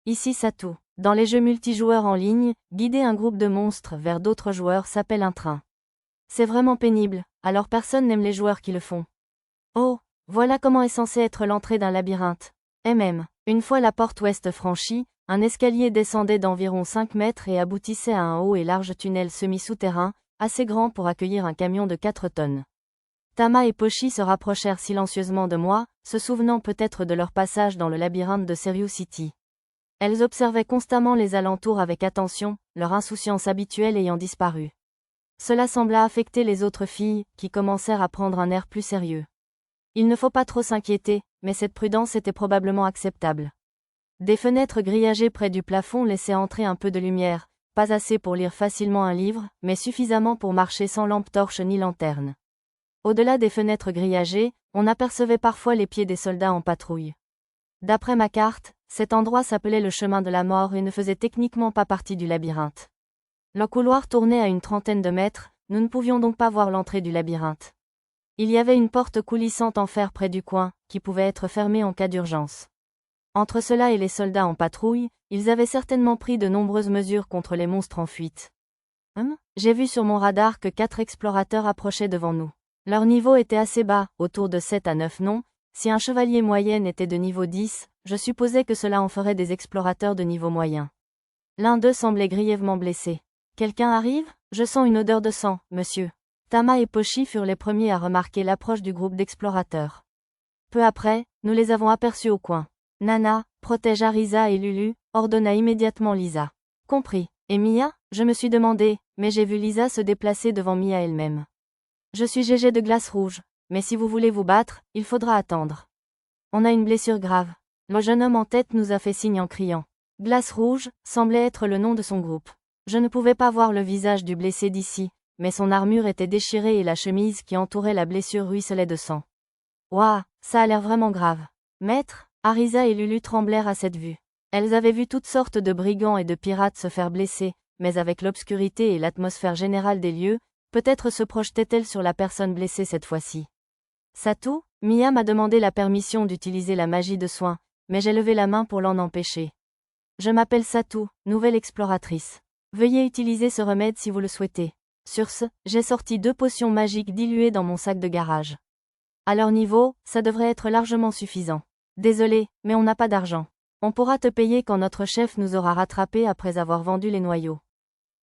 ici Satou. Dans les jeux multijoueurs en ligne, guider un groupe de monstres vers d'autres joueurs s'appelle un train. C'est vraiment pénible, alors personne n'aime les joueurs qui le font. Oh, voilà comment est censée être l'entrée d'un labyrinthe. Une fois la porte ouest franchie, un escalier descendait d'environ 5 mètres et aboutissait à un haut et large tunnel semi-souterrain, assez grand pour accueillir un camion de 4 tonnes. Tama et Pochi se rapprochèrent silencieusement de moi, se souvenant peut-être de leur passage dans le labyrinthe de Serious City. Elles observaient constamment les alentours avec attention, leur insouciance habituelle ayant disparu. Cela sembla affecter les autres filles, qui commencèrent à prendre un air plus sérieux. Il ne faut pas trop s'inquiéter, mais cette prudence était probablement acceptable. Des fenêtres grillagées près du plafond laissaient entrer un peu de lumière, pas assez pour lire facilement un livre, mais suffisamment pour marcher sans lampe torche ni lanterne. Au-delà des fenêtres grillagées, on apercevait parfois les pieds des soldats en patrouille. D'après ma carte, cet endroit s'appelait le chemin de la mort et ne faisait techniquement pas partie du labyrinthe. Le couloir tournait à une trentaine de mètres, nous ne pouvions donc pas voir l'entrée du labyrinthe. Il y avait une porte coulissante en fer près du coin, qui pouvait être fermée en cas d'urgence. Entre cela et les soldats en patrouille, ils avaient certainement pris de nombreuses mesures contre les monstres en fuite. J'ai vu sur mon radar que 4 explorateurs approchaient devant nous. Leur niveau était assez bas, autour de 7 à 9 noms. Si un chevalier moyen était de niveau 10, je supposais que cela en ferait des explorateurs de niveau moyen. L'un d'eux semblait grièvement blessé. Quelqu'un arrive? Je sens une odeur de sang, monsieur. Tama et Pochi furent les premiers à remarquer l'approche du groupe d'explorateurs. Peu après, nous les avons aperçus au coin. Nana, protège Arisa et Lulu, ordonna immédiatement Lisa. Compris. Et Mia? Je me suis demandé, mais j'ai vu Lisa se déplacer devant Mia elle-même. Je suis Gégé de Glace Rouge, mais si vous voulez vous battre, il faudra attendre. On a une blessure grave. Le jeune homme en tête nous a fait signe en criant. Glace Rouge semblait être le nom de son groupe. Je ne pouvais pas voir le visage du blessé d'ici, mais son armure était déchirée et la chemise qui entourait la blessure ruisselait de sang. Ouah, ça a l'air vraiment grave. Maître? Arisa et Lulu tremblèrent à cette vue. Elles avaient vu toutes sortes de brigands et de pirates se faire blesser, mais avec l'obscurité et l'atmosphère générale des lieux, peut-être se projetait-elle sur la personne blessée cette fois-ci. Satou, Mia m'a demandé la permission d'utiliser la magie de soin, mais j'ai levé la main pour l'en empêcher. Je m'appelle Satou, nouvelle exploratrice. Veuillez utiliser ce remède si vous le souhaitez. Sur ce, j'ai sorti 2 potions magiques diluées dans mon sac de garage. À leur niveau, ça devrait être largement suffisant. Désolé, mais on n'a pas d'argent. On pourra te payer quand notre chef nous aura rattrapés après avoir vendu les noyaux.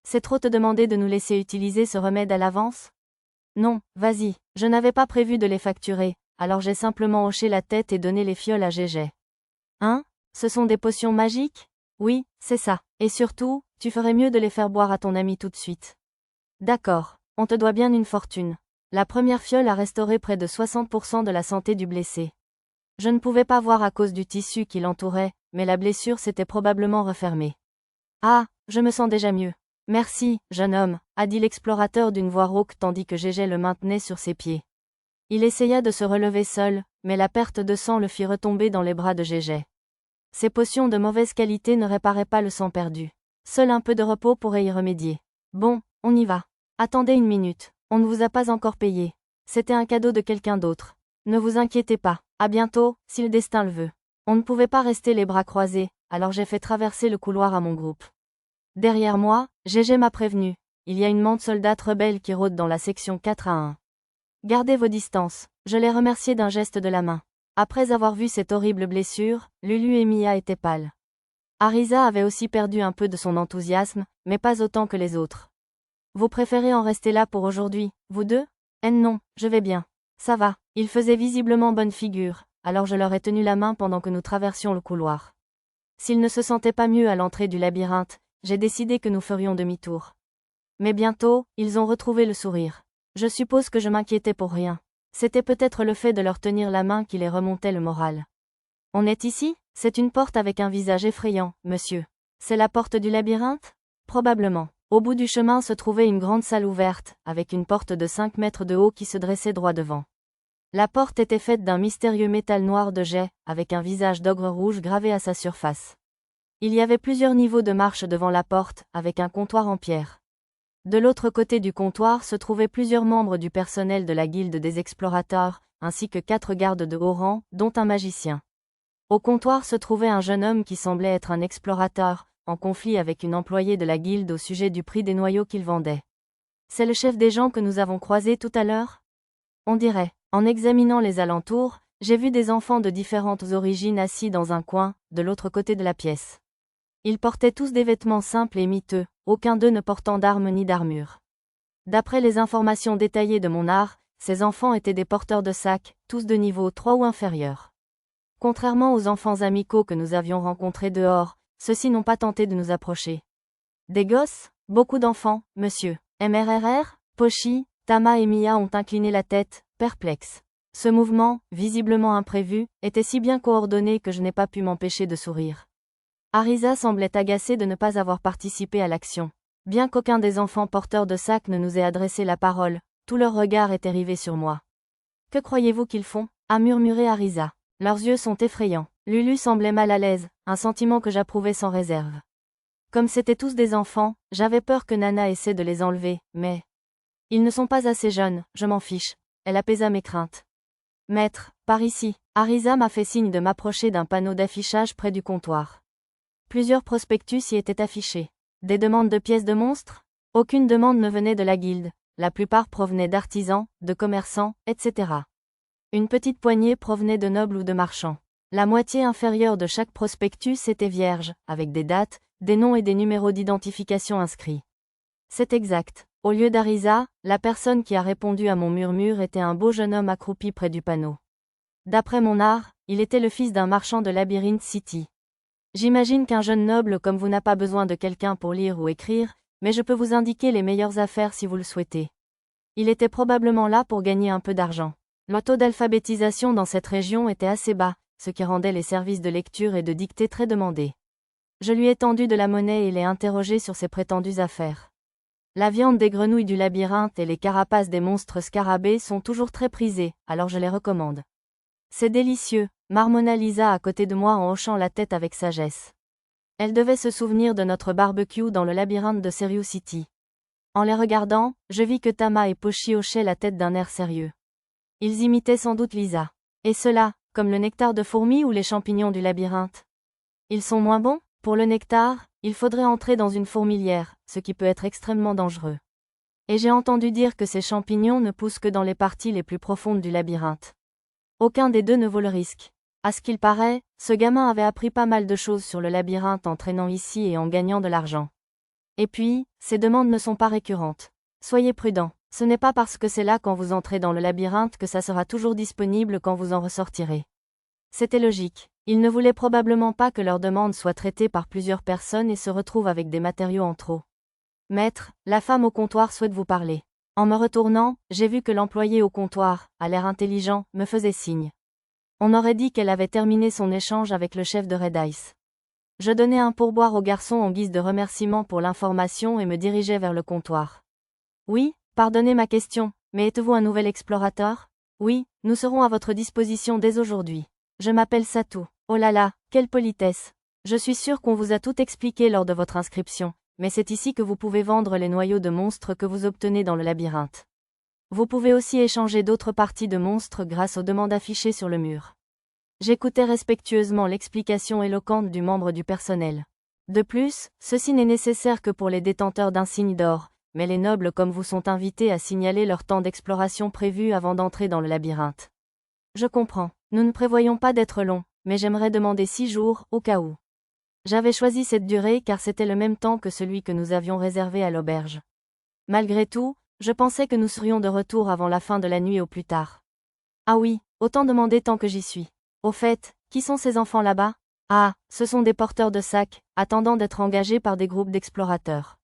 C'est trop te demander de nous laisser utiliser ce remède à l'avance? Non, vas-y, je n'avais pas prévu de les facturer, alors j'ai simplement hoché la tête et donné les fioles à Gégé. Hein? Ce sont des potions magiques? Oui, c'est ça. Et surtout, tu ferais mieux de les faire boire à ton ami tout de suite. D'accord, on te doit bien une fortune. La première fiole a restauré près de 60% de la santé du blessé. Je ne pouvais pas voir à cause du tissu qui l'entourait, mais la blessure s'était probablement refermée. Ah, je me sens déjà mieux. Merci, jeune homme, a dit l'explorateur d'une voix rauque tandis que Gégé le maintenait sur ses pieds. Il essaya de se relever seul, mais la perte de sang le fit retomber dans les bras de Gégé. Ces potions de mauvaise qualité ne réparaient pas le sang perdu. Seul un peu de repos pourrait y remédier. Bon, on y va. Attendez une minute, on ne vous a pas encore payé. C'était un cadeau de quelqu'un d'autre. Ne vous inquiétez pas, à bientôt, si le destin le veut. On ne pouvait pas rester les bras croisés, alors j'ai fait traverser le couloir à mon groupe. Derrière moi, Gégé m'a prévenu. Il y a une mante soldate rebelle qui rôde dans la section 4 à 1. Gardez vos distances, je l'ai remercié d'un geste de la main. Après avoir vu cette horrible blessure, Lulu et Mia étaient pâles. Arisa avait aussi perdu un peu de son enthousiasme, mais pas autant que les autres. Vous préférez en rester là pour aujourd'hui, vous deux? Non, je vais bien. Ça va, ils faisaient visiblement bonne figure, alors je leur ai tenu la main pendant que nous traversions le couloir. S'ils ne se sentaient pas mieux à l'entrée du labyrinthe, j'ai décidé que nous ferions demi-tour. Mais bientôt, ils ont retrouvé le sourire. Je suppose que je m'inquiétais pour rien. C'était peut-être le fait de leur tenir la main qui les remontait le moral. On est ici? C'est une porte avec un visage effrayant, monsieur. C'est la porte du labyrinthe? Probablement. Au bout du chemin se trouvait une grande salle ouverte, avec une porte de 5 mètres de haut qui se dressait droit devant. La porte était faite d'un mystérieux métal noir de jet, avec un visage d'ogre rouge gravé à sa surface. Il y avait plusieurs niveaux de marche devant la porte, avec un comptoir en pierre. De l'autre côté du comptoir se trouvaient plusieurs membres du personnel de la guilde des explorateurs, ainsi que 4 gardes de haut rang, dont un magicien. Au comptoir se trouvait un jeune homme qui semblait être un explorateur, en conflit avec une employée de la guilde au sujet du prix des noyaux qu'il vendait. C'est le chef des gens que nous avons croisé tout à l'heure? On dirait. En examinant les alentours, j'ai vu des enfants de différentes origines assis dans un coin, de l'autre côté de la pièce. Ils portaient tous des vêtements simples et miteux, aucun d'eux ne portant d'armes ni d'armure. D'après les informations détaillées de mon art, ces enfants étaient des porteurs de sacs, tous de niveau 3 ou inférieur. Contrairement aux enfants amicaux que nous avions rencontrés dehors, ceux-ci n'ont pas tenté de nous approcher. Des gosses? Beaucoup d'enfants, monsieur. MRRR, Pochi, Tama et Mia ont incliné la tête, perplexes. Ce mouvement, visiblement imprévu, était si bien coordonné que je n'ai pas pu m'empêcher de sourire. Arisa semblait agacée de ne pas avoir participé à l'action. Bien qu'aucun des enfants porteurs de sacs ne nous ait adressé la parole, tout leur regard était rivé sur moi. Que croyez-vous qu'ils font? A murmuré Arisa. Leurs yeux sont effrayants. Lulu semblait mal à l'aise, un sentiment que j'approuvais sans réserve. Comme c'étaient tous des enfants, j'avais peur que Nana essaie de les enlever, mais... Ils ne sont pas assez jeunes, je m'en fiche. Elle apaisa mes craintes. Maître, par ici. Arisa m'a fait signe de m'approcher d'un panneau d'affichage près du comptoir. Plusieurs prospectus y étaient affichés. Des demandes de pièces de monstres? Aucune demande ne venait de la guilde. La plupart provenaient d'artisans, de commerçants, etc. Une petite poignée provenait de nobles ou de marchands. La moitié inférieure de chaque prospectus était vierge, avec des dates, des noms et des numéros d'identification inscrits. C'est exact. Au lieu d'Arisa, la personne qui a répondu à mon murmure était un beau jeune homme accroupi près du panneau. D'après mon art, il était le fils d'un marchand de Labyrinth City. J'imagine qu'un jeune noble comme vous n'a pas besoin de quelqu'un pour lire ou écrire, mais je peux vous indiquer les meilleures affaires si vous le souhaitez. Il était probablement là pour gagner un peu d'argent. Le taux d'alphabétisation dans cette région était assez bas, ce qui rendait les services de lecture et de dictée très demandés. Je lui ai tendu de la monnaie et l'ai interrogé sur ses prétendues affaires. La viande des grenouilles du labyrinthe et les carapaces des monstres scarabées sont toujours très prisées, alors je les recommande. C'est délicieux, marmonna Lisa à côté de moi en hochant la tête avec sagesse. Elle devait se souvenir de notre barbecue dans le labyrinthe de Serious City. En les regardant, je vis que Tama et Pochi hochaient la tête d'un air sérieux. Ils imitaient sans doute Lisa. Et cela, comme le nectar de fourmi ou les champignons du labyrinthe. Ils sont moins bons? Pour le nectar, il faudrait entrer dans une fourmilière, ce qui peut être extrêmement dangereux. Et j'ai entendu dire que ces champignons ne poussent que dans les parties les plus profondes du labyrinthe. Aucun des deux ne vaut le risque. À ce qu'il paraît, ce gamin avait appris pas mal de choses sur le labyrinthe en traînant ici et en gagnant de l'argent. Et puis, ces demandes ne sont pas récurrentes. Soyez prudents, ce n'est pas parce que c'est là quand vous entrez dans le labyrinthe que ça sera toujours disponible quand vous en ressortirez. C'était logique. Ils ne voulaient probablement pas que leurs demandes soient traitées par plusieurs personnes et se retrouvent avec des matériaux en trop. Maître, la femme au comptoir souhaite vous parler. En me retournant, j'ai vu que l'employé au comptoir, à l'air intelligent, me faisait signe. On aurait dit qu'elle avait terminé son échange avec le chef de Red Ice. Je donnai un pourboire au garçon en guise de remerciement pour l'information et me dirigeai vers le comptoir. Oui, pardonnez ma question, mais êtes-vous un nouvel explorateur? Oui, nous serons à votre disposition dès aujourd'hui. Je m'appelle Satou. Oh là là, quelle politesse. Je suis sûr qu'on vous a tout expliqué lors de votre inscription, mais c'est ici que vous pouvez vendre les noyaux de monstres que vous obtenez dans le labyrinthe. Vous pouvez aussi échanger d'autres parties de monstres grâce aux demandes affichées sur le mur. J'écoutais respectueusement l'explication éloquente du membre du personnel. De plus, ceci n'est nécessaire que pour les détenteurs d'insignes d'or, mais les nobles comme vous sont invités à signaler leur temps d'exploration prévu avant d'entrer dans le labyrinthe. Je comprends, nous ne prévoyons pas d'être longs, mais j'aimerais demander 6 jours, au cas où. J'avais choisi cette durée car c'était le même temps que celui que nous avions réservé à l'auberge. Malgré tout, je pensais que nous serions de retour avant la fin de la nuit au plus tard. Ah oui, autant demander tant que j'y suis. Au fait, qui sont ces enfants là-bas? Ah, ce sont des porteurs de sacs, attendant d'être engagés par des groupes d'explorateurs.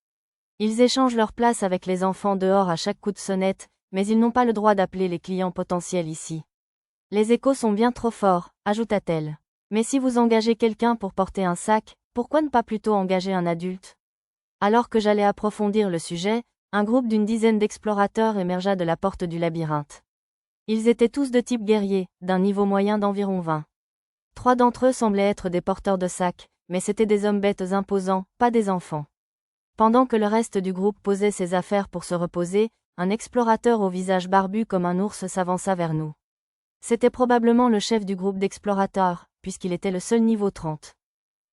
Ils échangent leur place avec les enfants dehors à chaque coup de sonnette, mais ils n'ont pas le droit d'appeler les clients potentiels ici. Les échos sont bien trop forts, ajouta-t-elle. Mais si vous engagez quelqu'un pour porter un sac, pourquoi ne pas plutôt engager un adulte? Alors que j'allais approfondir le sujet, un groupe d'une dizaine d'explorateurs émergea de la porte du labyrinthe. Ils étaient tous de type guerrier, d'un niveau moyen d'environ 20. 3 d'entre eux semblaient être des porteurs de sacs, mais c'étaient des hommes bêtes imposants, pas des enfants. Pendant que le reste du groupe posait ses affaires pour se reposer, un explorateur au visage barbu comme un ours s'avança vers nous. C'était probablement le chef du groupe d'explorateurs, puisqu'il était le seul niveau 30.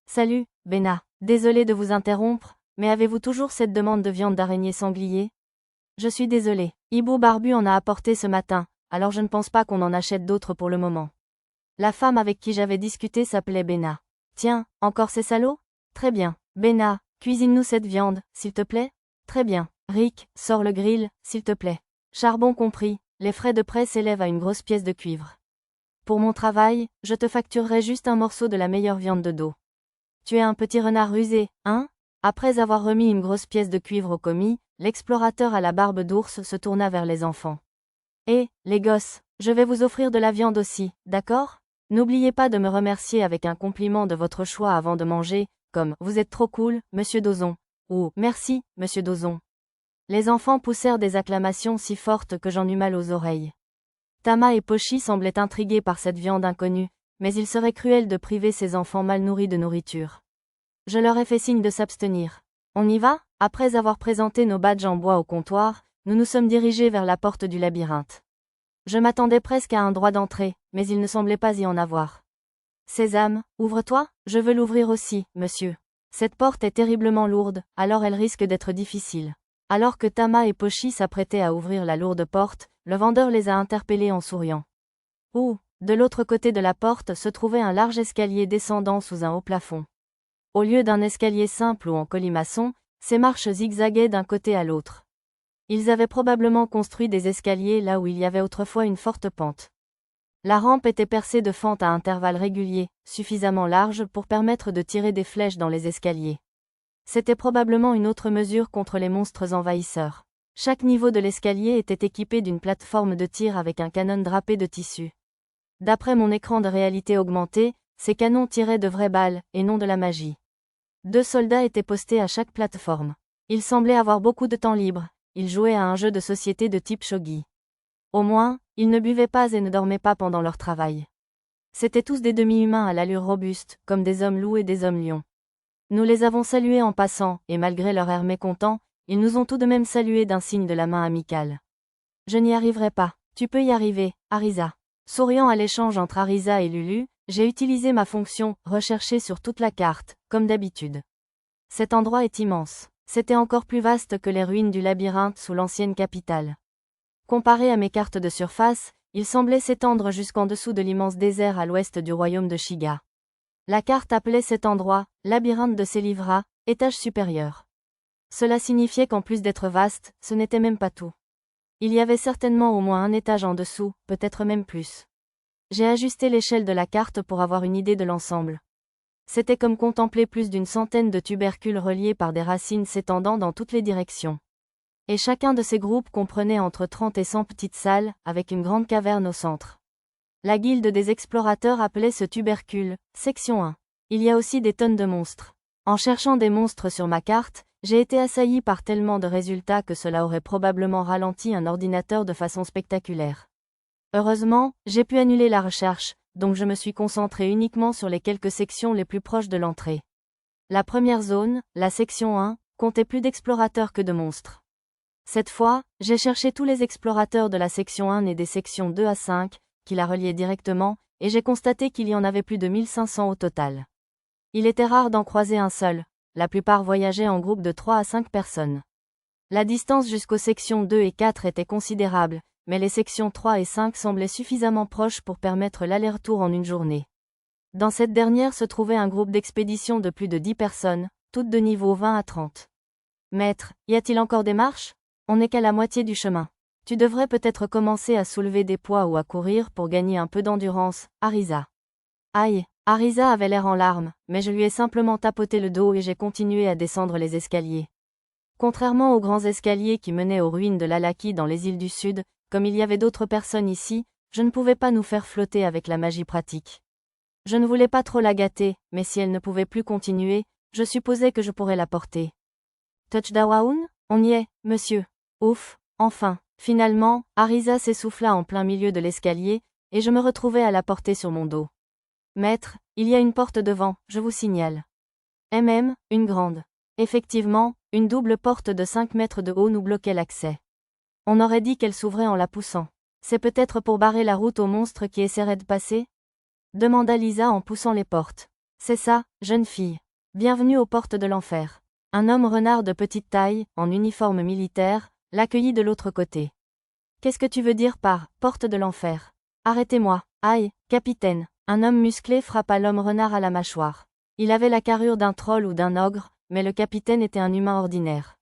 Salut, Benna. Désolé de vous interrompre, mais avez-vous toujours cette demande de viande d'araignée sanglier? Je suis désolé. Hibou Barbu en a apporté ce matin, alors je ne pense pas qu'on en achète d'autres pour le moment. La femme avec qui j'avais discuté s'appelait Benna. Tiens, encore ces salauds? Très bien. Benna, cuisine-nous cette viande, s'il te plaît? Très bien. Rick, sors le grill, s'il te plaît. Charbon compris, les frais de prêt s'élèvent à une grosse pièce de cuivre. Pour mon travail, je te facturerai juste un morceau de la meilleure viande de dos. Tu es un petit renard rusé, hein? Après avoir remis une grosse pièce de cuivre au commis, l'explorateur à la barbe d'ours se tourna vers les enfants. Eh, les gosses, je vais vous offrir de la viande aussi, d'accord? N'oubliez pas de me remercier avec un compliment de votre choix avant de manger, comme « Vous êtes trop cool, monsieur Dozon » ou « Merci, monsieur Dozon ». Les enfants poussèrent des acclamations si fortes que j'en eus mal aux oreilles. Tama et Pochi semblaient intrigués par cette viande inconnue, mais il serait cruel de priver ces enfants mal nourris de nourriture. Je leur ai fait signe de s'abstenir. On y va? Après avoir présenté nos badges en bois au comptoir, nous nous sommes dirigés vers la porte du labyrinthe. Je m'attendais presque à un droit d'entrée, mais il ne semblait pas y en avoir. Sésame, ouvre-toi, je veux l'ouvrir aussi, monsieur. Cette porte est terriblement lourde, alors elle risque d'être difficile. Alors que Tama et Pochi s'apprêtaient à ouvrir la lourde porte, le vendeur les a interpellés en souriant. Ouh, de l'autre côté de la porte se trouvait un large escalier descendant sous un haut plafond. Au lieu d'un escalier simple ou en colimaçon, ces marches zigzaguaient d'un côté à l'autre. Ils avaient probablement construit des escaliers là où il y avait autrefois une forte pente. La rampe était percée de fentes à intervalles réguliers, suffisamment larges pour permettre de tirer des flèches dans les escaliers. C'était probablement une autre mesure contre les monstres envahisseurs. Chaque niveau de l'escalier était équipé d'une plateforme de tir avec un canon drapé de tissu. D'après mon écran de réalité augmentée, ces canons tiraient de vraies balles, et non de la magie. 2 soldats étaient postés à chaque plateforme. Ils semblaient avoir beaucoup de temps libre, ils jouaient à un jeu de société de type shogi. Au moins, ils ne buvaient pas et ne dormaient pas pendant leur travail. C'étaient tous des demi-humains à l'allure robuste, comme des hommes loups et des hommes lions. Nous les avons salués en passant, et malgré leur air mécontent, ils nous ont tout de même salués d'un signe de la main amicale. Je n'y arriverai pas. Tu peux y arriver, Arisa. Souriant à l'échange entre Arisa et Lulu, j'ai utilisé ma fonction « Rechercher sur toute la carte », comme d'habitude. Cet endroit est immense. C'était encore plus vaste que les ruines du labyrinthe sous l'ancienne capitale. Comparé à mes cartes de surface, il semblait s'étendre jusqu'en dessous de l'immense désert à l'ouest du royaume de Shiga. La carte appelait cet endroit « Labyrinthe de Selivra », étage supérieur. Cela signifiait qu'en plus d'être vaste, ce n'était même pas tout. Il y avait certainement au moins un étage en dessous, peut-être même plus. J'ai ajusté l'échelle de la carte pour avoir une idée de l'ensemble. C'était comme contempler plus d'une centaine de tubercules reliés par des racines s'étendant dans toutes les directions. Et chacun de ces groupes comprenait entre 30 et 100 petites salles, avec une grande caverne au centre. La guilde des explorateurs appelait ce tubercule « Section 1 ». Il y a aussi des tonnes de monstres. En cherchant des monstres sur ma carte, j'ai été assailli par tellement de résultats que cela aurait probablement ralenti un ordinateur de façon spectaculaire. Heureusement, j'ai pu annuler la recherche, donc je me suis concentré uniquement sur les quelques sections les plus proches de l'entrée. La première zone, la section 1, comptait plus d'explorateurs que de monstres. Cette fois, j'ai cherché tous les explorateurs de la section 1 et des sections 2 à 5, qui la reliaient directement, et j'ai constaté qu'il y en avait plus de 1500 au total. Il était rare d'en croiser un seul, la plupart voyageaient en groupe de 3 à 5 personnes. La distance jusqu'aux sections 2 et 4 était considérable, mais les sections 3 et 5 semblaient suffisamment proches pour permettre l'aller-retour en une journée. Dans cette dernière se trouvait un groupe d'expédition de plus de 10 personnes, toutes de niveau 20 à 30. Maître, y a-t-il encore des marches? On n'est qu'à la moitié du chemin. Tu devrais peut-être commencer à soulever des poids ou à courir pour gagner un peu d'endurance, Arisa. Aïe, Arisa avait l'air en larmes, mais je lui ai simplement tapoté le dos et j'ai continué à descendre les escaliers. Contrairement aux grands escaliers qui menaient aux ruines de l'Alaki dans les îles du Sud, comme il y avait d'autres personnes ici, je ne pouvais pas nous faire flotter avec la magie pratique. Je ne voulais pas trop la gâter, mais si elle ne pouvait plus continuer, je supposais que je pourrais la porter. Touchdown? On y est, monsieur. Ouf, enfin. Finalement, Arisa s'essouffla en plein milieu de l'escalier, et je me retrouvai à la porter sur mon dos. Maître, il y a une porte devant, je vous signale. Une grande. Effectivement, une double porte de 5 mètres de haut nous bloquait l'accès. On aurait dit qu'elle s'ouvrait en la poussant. C'est peut-être pour barrer la route aux monstres qui essaieraient de passer? demanda Lisa en poussant les portes. C'est ça, jeune fille. Bienvenue aux portes de l'enfer. Un homme renard de petite taille, en uniforme militaire, l'accueillit de l'autre côté. Qu'est-ce que tu veux dire par « porte de l'enfer » ? Arrêtez-moi. Aïe, capitaine. Un homme musclé frappa l'homme renard à la mâchoire. Il avait la carrure d'un troll ou d'un ogre, mais le capitaine était un humain ordinaire.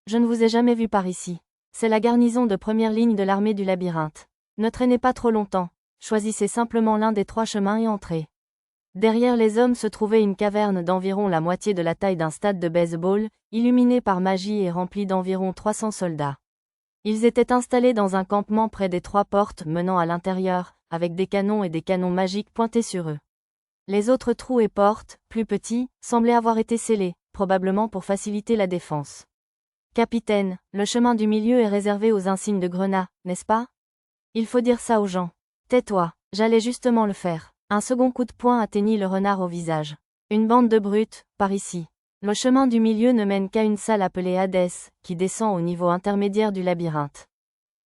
Je ne vous ai jamais vu par ici. C'est la garnison de première ligne de l'armée du labyrinthe. Ne traînez pas trop longtemps. Choisissez simplement l'un des 3 chemins et entrez. Derrière les hommes se trouvait une caverne d'environ la moitié de la taille d'un stade de baseball, illuminée par magie et remplie d'environ 300 soldats. Ils étaient installés dans un campement près des 3 portes menant à l'intérieur, avec des canons et des canons magiques pointés sur eux. Les autres trous et portes, plus petits, semblaient avoir été scellés, probablement pour faciliter la défense. Capitaine, le chemin du milieu est réservé aux insignes de grenat, n'est-ce pas? Il faut dire ça aux gens. Tais-toi, j'allais justement le faire. Un second coup de poing atteignit le renard au visage. Une bande de brutes, par ici. Le chemin du milieu ne mène qu'à une salle appelée Hadès, qui descend au niveau intermédiaire du labyrinthe.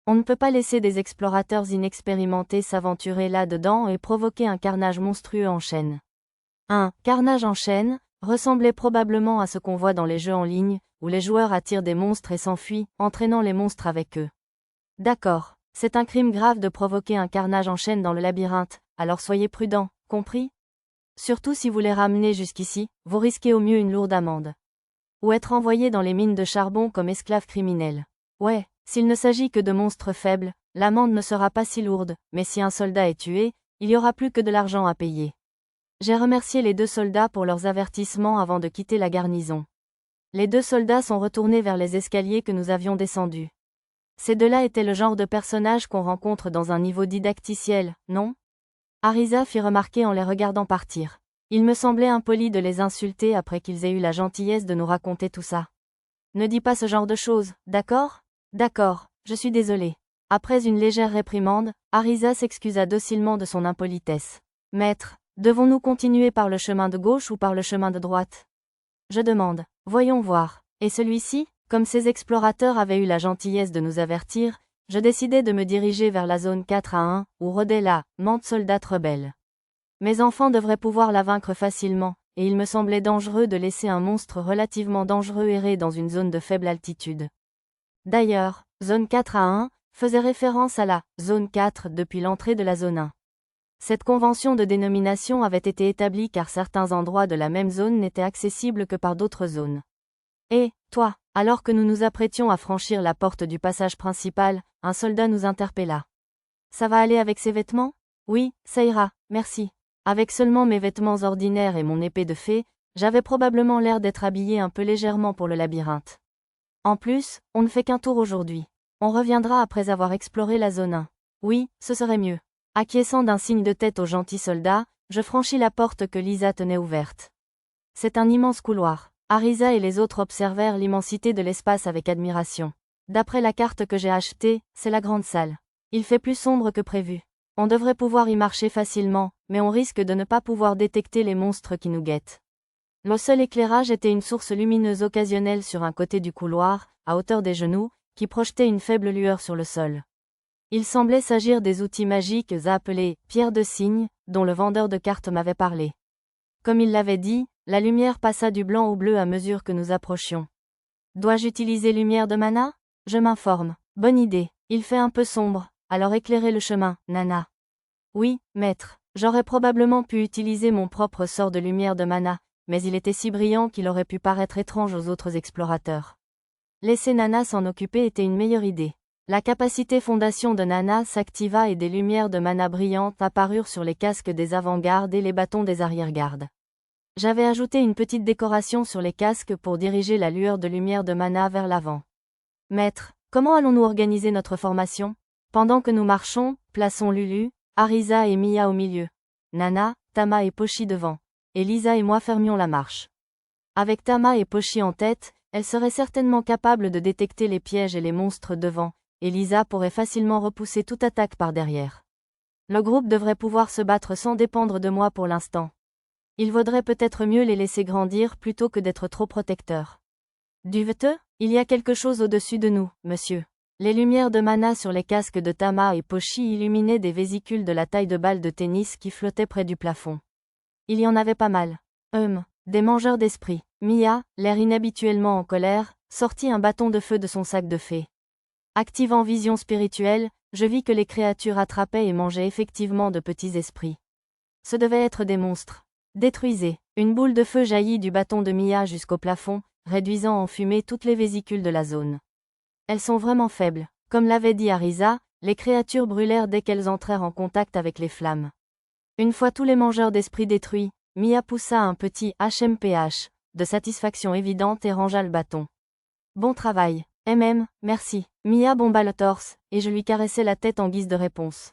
On ne peut pas laisser des explorateurs inexpérimentés s'aventurer là-dedans et provoquer un carnage monstrueux en chaîne. Un carnage en chaîne ressemblait probablement à ce qu'on voit dans les jeux en ligne, où les joueurs attirent des monstres et s'enfuient, entraînant les monstres avec eux. D'accord, c'est un crime grave de provoquer un carnage en chaîne dans le labyrinthe, alors soyez prudents, compris? Surtout si vous les ramenez jusqu'ici, vous risquez au mieux une lourde amende. Ou être envoyé dans les mines de charbon comme esclave criminel. Ouais, s'il ne s'agit que de monstres faibles, l'amende ne sera pas si lourde, mais si un soldat est tué, il y aura plus que de l'argent à payer. J'ai remercié les 2 soldats pour leurs avertissements avant de quitter la garnison. Les 2 soldats sont retournés vers les escaliers que nous avions descendus. Ces 2-là étaient le genre de personnages qu'on rencontre dans un niveau didacticiel, non? Arisa fit remarquer en les regardant partir. Il me semblait impoli de les insulter après qu'ils aient eu la gentillesse de nous raconter tout ça. Ne dis pas ce genre de choses, d'accord? D'accord, je suis désolé. Après une légère réprimande, Arisa s'excusa docilement de son impolitesse. Maître, devons-nous continuer par le chemin de gauche ou par le chemin de droite? Je demande. Voyons voir. Et celui-ci, comme ces explorateurs avaient eu la gentillesse de nous avertir, je décidai de me diriger vers la zone 4A1, où rôdait la mante soldate rebelle. Mes enfants devraient pouvoir la vaincre facilement, et il me semblait dangereux de laisser un monstre relativement dangereux errer dans une zone de faible altitude. D'ailleurs, zone 4A1 faisait référence à la zone 4 depuis l'entrée de la zone 1. Cette convention de dénomination avait été établie car certains endroits de la même zone n'étaient accessibles que par d'autres zones. Et, toi, alors que nous nous apprêtions à franchir la porte du passage principal, un soldat nous interpella. Ça va aller avec ces vêtements? Oui, ça ira, merci. Avec seulement mes vêtements ordinaires et mon épée de fée, j'avais probablement l'air d'être habillé un peu légèrement pour le labyrinthe. En plus, on ne fait qu'un tour aujourd'hui. On reviendra après avoir exploré la zone 1. Oui, ce serait mieux. Acquiesçant d'un signe de tête au gentil soldat, je franchis la porte que Lisa tenait ouverte. C'est un immense couloir. Arisa et les autres observèrent l'immensité de l'espace avec admiration. D'après la carte que j'ai achetée, c'est la grande salle. Il fait plus sombre que prévu. On devrait pouvoir y marcher facilement, mais on risque de ne pas pouvoir détecter les monstres qui nous guettent. Le seul éclairage était une source lumineuse occasionnelle sur un côté du couloir, à hauteur des genoux, qui projetait une faible lueur sur le sol. Il semblait s'agir des outils magiques appelés « pierres de cygne », dont le vendeur de cartes m'avait parlé. Comme il l'avait dit, la lumière passa du blanc au bleu à mesure que nous approchions. Dois-je utiliser lumière de mana? Je m'informe. Bonne idée. Il fait un peu sombre, alors éclairez le chemin, Nana. Oui, maître. J'aurais probablement pu utiliser mon propre sort de lumière de mana, mais il était si brillant qu'il aurait pu paraître étrange aux autres explorateurs. Laisser Nana s'en occuper était une meilleure idée. La capacité fondation de Nana s'activa et des lumières de mana brillantes apparurent sur les casques des avant-gardes et les bâtons des arrière-gardes. J'avais ajouté une petite décoration sur les casques pour diriger la lueur de lumière de mana vers l'avant. Maître, comment allons-nous organiser notre formation? Pendant que nous marchons, plaçons Lulu, Arisa et Mia au milieu. Nana, Tama et Pochi devant. Et Lisa et moi fermions la marche. Avec Tama et Pochi en tête, elle serait certainement capable de détecter les pièges et les monstres devant, et Lisa pourrait facilement repousser toute attaque par derrière. Le groupe devrait pouvoir se battre sans dépendre de moi pour l'instant. Il vaudrait peut-être mieux les laisser grandir plutôt que d'être trop protecteurs. Duvete, il y a quelque chose au-dessus de nous, monsieur. Les lumières de mana sur les casques de Tama et Pochi illuminaient des vésicules de la taille de balles de tennis qui flottaient près du plafond. Il y en avait pas mal. Des mangeurs d'esprit. Mia, l'air inhabituellement en colère, sortit un bâton de feu de son sac de fée. Activant vision spirituelle, je vis que les créatures attrapaient et mangeaient effectivement de petits esprits. Ce devaient être des monstres. Détruisez. Une boule de feu jaillit du bâton de Mia jusqu'au plafond, réduisant en fumée toutes les vésicules de la zone. Elles sont vraiment faibles. Comme l'avait dit Arisa, les créatures brûlèrent dès qu'elles entrèrent en contact avec les flammes. Une fois tous les mangeurs d'esprits détruits, Mia poussa un petit HMPH, de satisfaction évidente et rangea le bâton. Bon travail. Merci. Mia bomba le torse, et je lui caressai la tête en guise de réponse.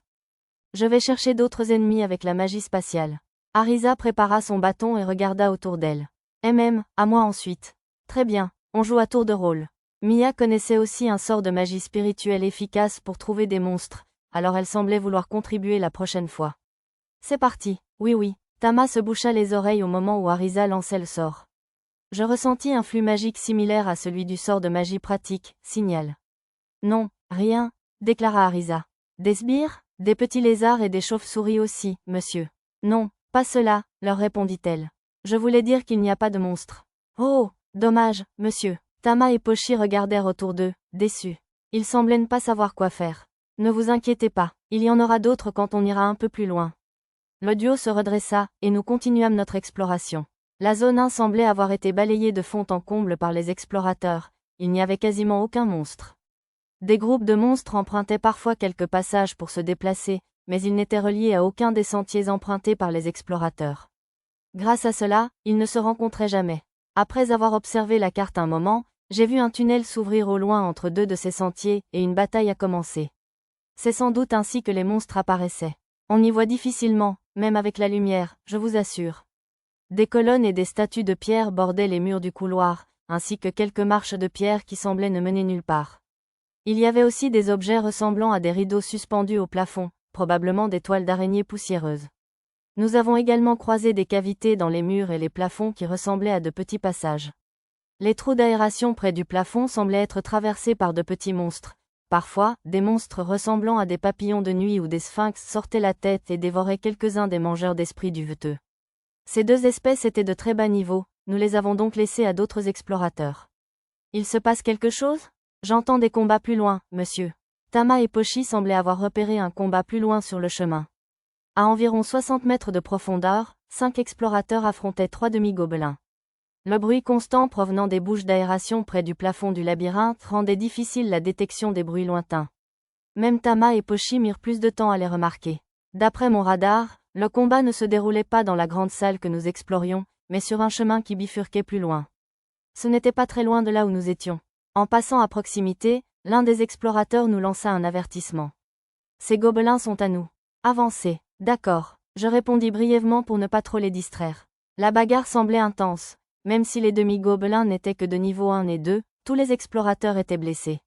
Je vais chercher d'autres ennemis avec la magie spatiale. Arisa prépara son bâton et regarda autour d'elle. À moi ensuite. Très bien, on joue à tour de rôle. Mia connaissait aussi un sort de magie spirituelle efficace pour trouver des monstres, alors elle semblait vouloir contribuer la prochaine fois. C'est parti. Oui. Tama se boucha les oreilles au moment où Arisa lançait le sort. Je ressentis un flux magique similaire à celui du sort de magie pratique, signal. Non, rien, déclara Arisa. Des sbires, des petits lézards et des chauves-souris aussi, monsieur. Non, pas cela, leur répondit-elle. Je voulais dire qu'il n'y a pas de monstres. Oh, dommage, monsieur. Tama et Pochi regardèrent autour d'eux, déçus. Ils semblaient ne pas savoir quoi faire. Ne vous inquiétez pas, il y en aura d'autres quand on ira un peu plus loin. Le duo se redressa, et nous continuâmes notre exploration. La zone 1 semblait avoir été balayée de fond en comble par les explorateurs, il n'y avait quasiment aucun monstre. Des groupes de monstres empruntaient parfois quelques passages pour se déplacer, mais ils n'étaient reliés à aucun des sentiers empruntés par les explorateurs. Grâce à cela, ils ne se rencontraient jamais. Après avoir observé la carte un moment, j'ai vu un tunnel s'ouvrir au loin entre deux de ces sentiers, et une bataille a commencé. C'est sans doute ainsi que les monstres apparaissaient. On y voit difficilement, même avec la lumière, je vous assure. Des colonnes et des statues de pierre bordaient les murs du couloir, ainsi que quelques marches de pierre qui semblaient ne mener nulle part. Il y avait aussi des objets ressemblant à des rideaux suspendus au plafond, probablement des toiles d'araignées poussiéreuses. Nous avons également croisé des cavités dans les murs et les plafonds qui ressemblaient à de petits passages. Les trous d'aération près du plafond semblaient être traversés par de petits monstres. Parfois, des monstres ressemblant à des papillons de nuit ou des sphinx sortaient la tête et dévoraient quelques-uns des mangeurs d'esprits duveteux. Ces deux espèces étaient de très bas niveau, nous les avons donc laissées à d'autres explorateurs. Il se passe quelque chose ? J'entends des combats plus loin, monsieur. Tama et Pochi semblaient avoir repéré un combat plus loin sur le chemin. À environ 60 mètres de profondeur, 5 explorateurs affrontaient 3 demi-gobelins. Le bruit constant provenant des bouches d'aération près du plafond du labyrinthe rendait difficile la détection des bruits lointains. Même Tama et Pochi mirent plus de temps à les remarquer. D'après mon radar, le combat ne se déroulait pas dans la grande salle que nous explorions, mais sur un chemin qui bifurquait plus loin. Ce n'était pas très loin de là où nous étions. En passant à proximité, l'un des explorateurs nous lança un avertissement. Ces gobelins sont à nous. Avancez. D'accord, je répondis brièvement pour ne pas trop les distraire. La bagarre semblait intense. Même si les demi-gobelins n'étaient que de niveau 1 et 2, tous les explorateurs étaient blessés.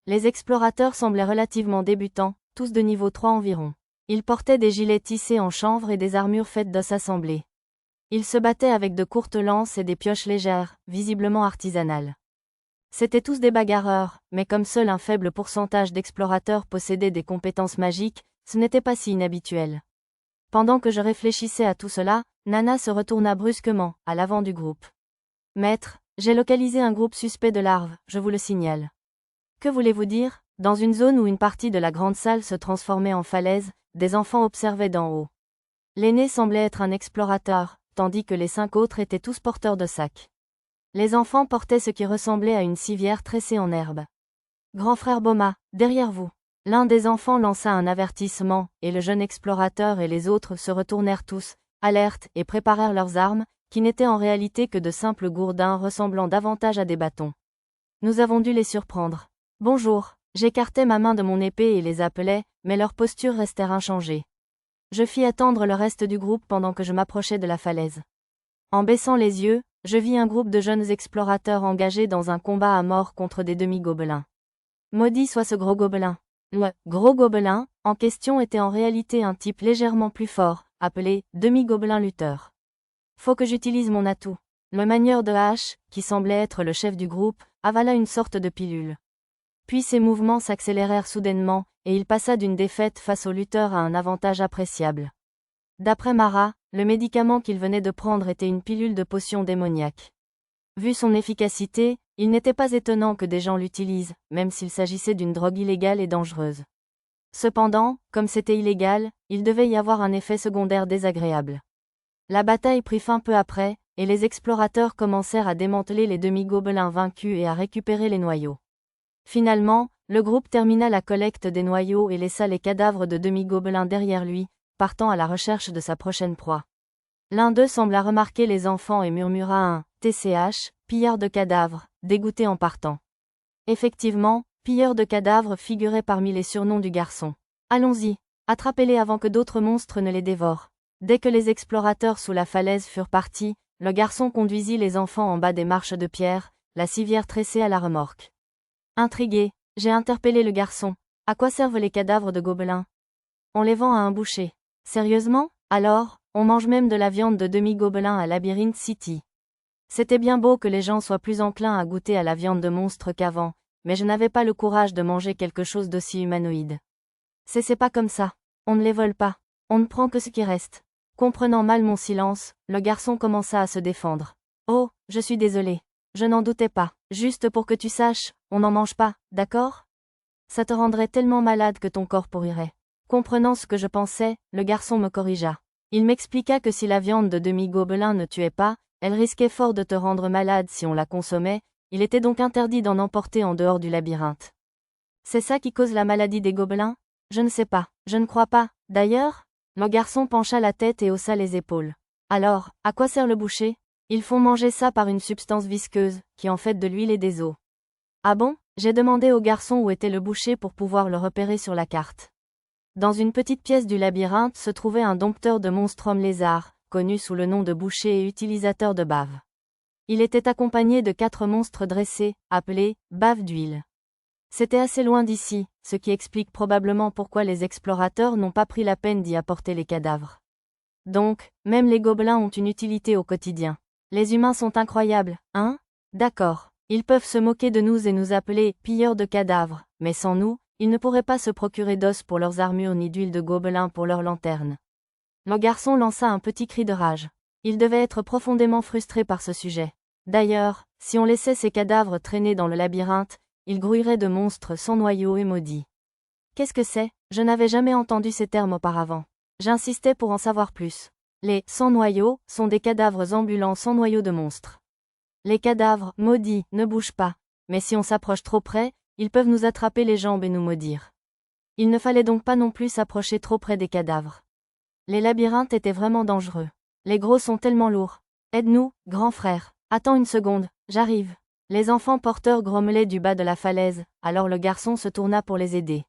Les explorateurs semblaient relativement débutants, tous de niveau 3 environ. Ils portaient des gilets tissés en chanvre et des armures faites d'os assemblés. Ils se battaient avec de courtes lances et des pioches légères, visiblement artisanales. C'étaient tous des bagarreurs, mais comme seul un faible pourcentage d'explorateurs possédaient des compétences magiques, ce n'était pas si inhabituel. Pendant que je réfléchissais à tout cela, Nana se retourna brusquement, à l'avant du groupe. Maître, j'ai localisé un groupe suspect de larves, je vous le signale. Que voulez-vous dire ? Dans une zone où une partie de la grande salle se transformait en falaise, des enfants observaient d'en haut. L'aîné semblait être un explorateur, tandis que les 5 autres étaient tous porteurs de sacs. Les enfants portaient ce qui ressemblait à une civière tressée en herbe. Grand frère Boma, derrière vous. L'un des enfants lança un avertissement, et le jeune explorateur et les autres se retournèrent tous, alertes, et préparèrent leurs armes, qui n'étaient en réalité que de simples gourdins ressemblant davantage à des bâtons. Nous avons dû les surprendre. Bonjour, j'écartai ma main de mon épée et les appelai, mais leurs postures restèrent inchangées. Je fis attendre le reste du groupe pendant que je m'approchais de la falaise. En baissant les yeux, je vis un groupe de jeunes explorateurs engagés dans un combat à mort contre des demi-gobelins. Maudit soit ce gros gobelin. Le gros gobelin, en question était en réalité un type légèrement plus fort, appelé demi-gobelin lutteur. Faut que j'utilise mon atout. Le manieur de hache, qui semblait être le chef du groupe, avala une sorte de pilule. Puis ses mouvements s'accélérèrent soudainement, et il passa d'une défaite face au lutteur à un avantage appréciable. D'après Mara, le médicament qu'il venait de prendre était une pilule de potion démoniaque. Vu son efficacité, il n'était pas étonnant que des gens l'utilisent, même s'il s'agissait d'une drogue illégale et dangereuse. Cependant, comme c'était illégal, il devait y avoir un effet secondaire désagréable. La bataille prit fin peu après, et les explorateurs commencèrent à démanteler les demi-gobelins vaincus et à récupérer les noyaux. Finalement, le groupe termina la collecte des noyaux et laissa les cadavres de demi-gobelins derrière lui, partant à la recherche de sa prochaine proie. L'un d'eux sembla remarquer les enfants et murmura un « TCH, pilleur de cadavres », dégoûté en partant. Effectivement, pilleur de cadavres figurait parmi les surnoms du garçon. Allons-y, attrapez-les avant que d'autres monstres ne les dévorent. Dès que les explorateurs sous la falaise furent partis, le garçon conduisit les enfants en bas des marches de pierre, la civière tressée à la remorque. Intrigué, j'ai interpellé le garçon. À quoi servent les cadavres de gobelins? On les vend à un boucher. Sérieusement? Alors, on mange même de la viande de demi-gobelins à Labyrinth City. C'était bien beau que les gens soient plus enclins à goûter à la viande de monstres qu'avant, mais je n'avais pas le courage de manger quelque chose d'aussi humanoïde. C'est pas comme ça. On ne les vole pas. On ne prend que ce qui reste. Comprenant mal mon silence, le garçon commença à se défendre. Oh, je suis désolé. Je n'en doutais pas. Juste pour que tu saches, on n'en mange pas, d'accord? Ça te rendrait tellement malade que ton corps pourrirait. Comprenant ce que je pensais, le garçon me corrigea. Il m'expliqua que si la viande de demi-gobelin ne tuait pas, elle risquait fort de te rendre malade si on la consommait, il était donc interdit d'en emporter en dehors du labyrinthe. C'est ça qui cause la maladie des gobelins? Je ne sais pas, je ne crois pas. D'ailleurs, le garçon pencha la tête et haussa les épaules. Alors, à quoi sert le boucher? Ils font manger ça par une substance visqueuse, qui en fait de l'huile et des os. Ah bon? J'ai demandé au garçon où était le boucher pour pouvoir le repérer sur la carte. Dans une petite pièce du labyrinthe se trouvait un dompteur de monstres hommes-lézards, connu sous le nom de boucher et utilisateur de bave. Il était accompagné de 4 monstres dressés, appelés « baves d'huile ». C'était assez loin d'ici, ce qui explique probablement pourquoi les explorateurs n'ont pas pris la peine d'y apporter les cadavres. Donc, même les gobelins ont une utilité au quotidien. Les humains sont incroyables, hein? D'accord. Ils peuvent se moquer de nous et nous appeler « pilleurs de cadavres », mais sans nous, ils ne pourraient pas se procurer d'os pour leurs armures ni d'huile de gobelin pour leurs lanternes. Le garçon lança un petit cri de rage. Il devait être profondément frustré par ce sujet. D'ailleurs, si on laissait ces cadavres traîner dans le labyrinthe, ils grouilleraient de monstres sans noyau et maudits. Qu'est-ce que c'est? Je n'avais jamais entendu ces termes auparavant. J'insistais pour en savoir plus. Les « sans noyau » sont des cadavres ambulants sans noyau de monstres. Les cadavres « maudits » ne bougent pas, mais si on s'approche trop près, ils peuvent nous attraper les jambes et nous maudire. Il ne fallait donc pas non plus s'approcher trop près des cadavres. Les labyrinthes étaient vraiment dangereux. Les gros sont tellement lourds. Aide-nous, grand frère. Attends une seconde, j'arrive. Les enfants porteurs grommelaient du bas de la falaise, alors le garçon se tourna pour les aider.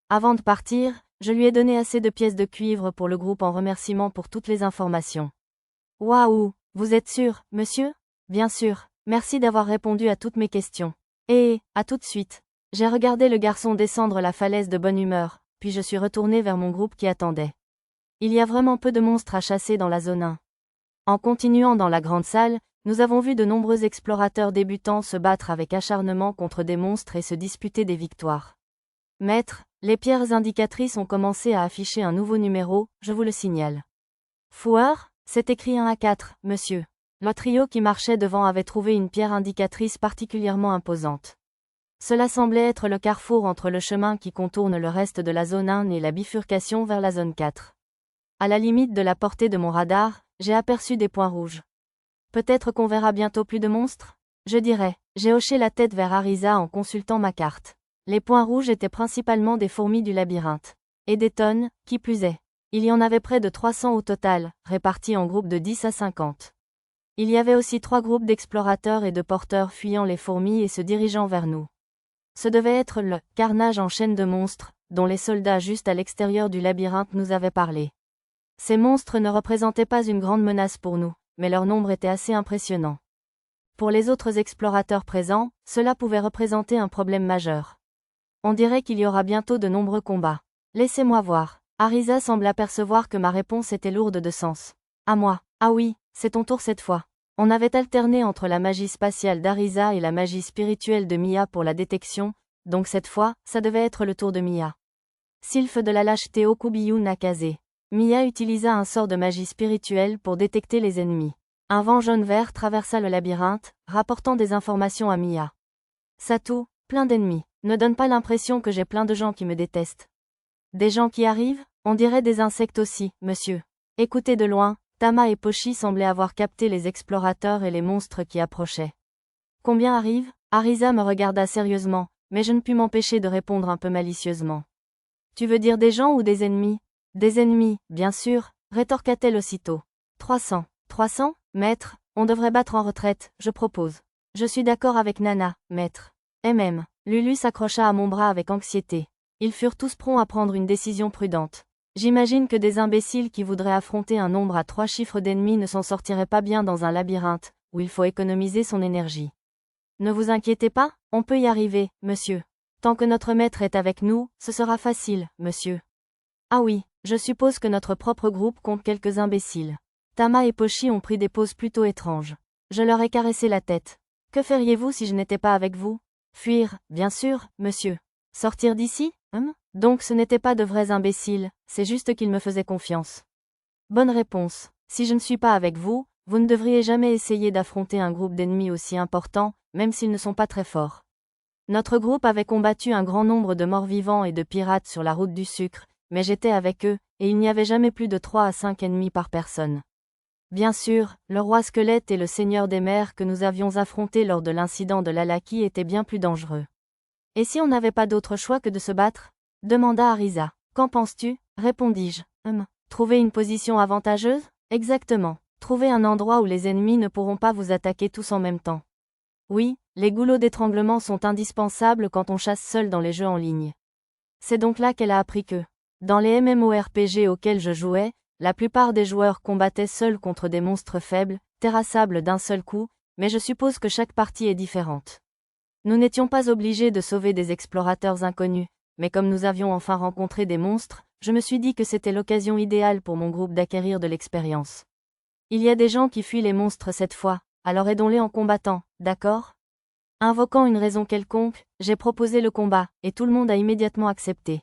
Avant de partir, je lui ai donné assez de pièces de cuivre pour le groupe en remerciement pour toutes les informations. Waouh, vous êtes sûr, monsieur? Bien sûr, merci d'avoir répondu à toutes mes questions. Et, à tout de suite. J'ai regardé le garçon descendre la falaise de bonne humeur, puis je suis retourné vers mon groupe qui attendait. Il y a vraiment peu de monstres à chasser dans la zone 1. En continuant dans la grande salle, nous avons vu de nombreux explorateurs débutants se battre avec acharnement contre des monstres et se disputer des victoires. Maître, les pierres indicatrices ont commencé à afficher un nouveau numéro, je vous le signale. Foueur, c'est écrit 1 à 4, monsieur. Le trio qui marchait devant avait trouvé une pierre indicatrice particulièrement imposante. Cela semblait être le carrefour entre le chemin qui contourne le reste de la zone 1 et la bifurcation vers la zone 4. À la limite de la portée de mon radar, j'ai aperçu des points rouges. Peut-être qu'on verra bientôt plus de monstres? Je dirais. J'ai hoché la tête vers Arisa en consultant ma carte. Les points rouges étaient principalement des fourmis du labyrinthe. Et des tonnes, qui plus est. Il y en avait près de 300 au total, répartis en groupes de 10 à 50. Il y avait aussi 3 groupes d'explorateurs et de porteurs fuyant les fourmis et se dirigeant vers nous. Ce devait être le « carnage en chaîne de monstres » dont les soldats juste à l'extérieur du labyrinthe nous avaient parlé. Ces monstres ne représentaient pas une grande menace pour nous, mais leur nombre était assez impressionnant. Pour les autres explorateurs présents, cela pouvait représenter un problème majeur. On dirait qu'il y aura bientôt de nombreux combats. Laissez-moi voir. Arisa semble apercevoir que ma réponse était lourde de sens. À moi. Ah oui, c'est ton tour cette fois. On avait alterné entre la magie spatiale d'Arisa et la magie spirituelle de Mia pour la détection, donc cette fois, ça devait être le tour de Mia. Sylphe de la lâcheté Okubiyu Nakaze. Mia utilisa un sort de magie spirituelle pour détecter les ennemis. Un vent jaune-vert traversa le labyrinthe, rapportant des informations à Mia. Satu, plein d'ennemis. Ne donne pas l'impression que j'ai plein de gens qui me détestent. Des gens qui arrivent? On dirait des insectes aussi, monsieur. Écoutez de loin, Tama et Pochi semblaient avoir capté les explorateurs et les monstres qui approchaient. Combien arrivent? Arisa me regarda sérieusement, mais je ne pus m'empêcher de répondre un peu malicieusement. Tu veux dire des gens ou des ennemis? Des ennemis, bien sûr, rétorqua-t-elle aussitôt. 300. 300, maître, on devrait battre en retraite, je propose. Je suis d'accord avec Nana, maître. Lulu s'accrocha à mon bras avec anxiété. Ils furent tous prompts à prendre une décision prudente. J'imagine que des imbéciles qui voudraient affronter un nombre à 3 chiffres d'ennemis ne s'en sortiraient pas bien dans un labyrinthe, où il faut économiser son énergie. Ne vous inquiétez pas, on peut y arriver, monsieur. Tant que notre maître est avec nous, ce sera facile, monsieur. Ah oui, je suppose que notre propre groupe compte quelques imbéciles. Tama et Pochi ont pris des poses plutôt étranges. Je leur ai caressé la tête. Que feriez-vous si je n'étais pas avec vous? Fuir, bien sûr, monsieur. Sortir d'ici? Donc ce n'étaient pas de vrais imbéciles, c'est juste qu'ils me faisaient confiance. Bonne réponse. Si je ne suis pas avec vous, vous ne devriez jamais essayer d'affronter un groupe d'ennemis aussi important, même s'ils ne sont pas très forts. Notre groupe avait combattu un grand nombre de morts-vivants et de pirates sur la route du sucre, mais j'étais avec eux, et il n'y avait jamais plus de 3 à 5 ennemis par personne. Bien sûr, le roi squelette et le seigneur des mers que nous avions affrontés lors de l'incident de l'Alaki étaient bien plus dangereux. Et si on n'avait pas d'autre choix que de se battre? Demanda Arisa. Qu'en penses-tu? Répondis-je. Trouver une position avantageuse? Exactement. Trouver un endroit où les ennemis ne pourront pas vous attaquer tous en même temps. Oui, les goulots d'étranglement sont indispensables quand on chasse seul dans les jeux en ligne. C'est donc là qu'elle a appris que, dans les MMORPG auxquels je jouais, la plupart des joueurs combattaient seuls contre des monstres faibles, terrassables d'un seul coup, mais je suppose que chaque partie est différente. Nous n'étions pas obligés de sauver des explorateurs inconnus, mais comme nous avions enfin rencontré des monstres, je me suis dit que c'était l'occasion idéale pour mon groupe d'acquérir de l'expérience. Il y a des gens qui fuient les monstres cette fois, alors aidons-les en combattant, d'accord? Invoquant une raison quelconque, j'ai proposé le combat, et tout le monde a immédiatement accepté.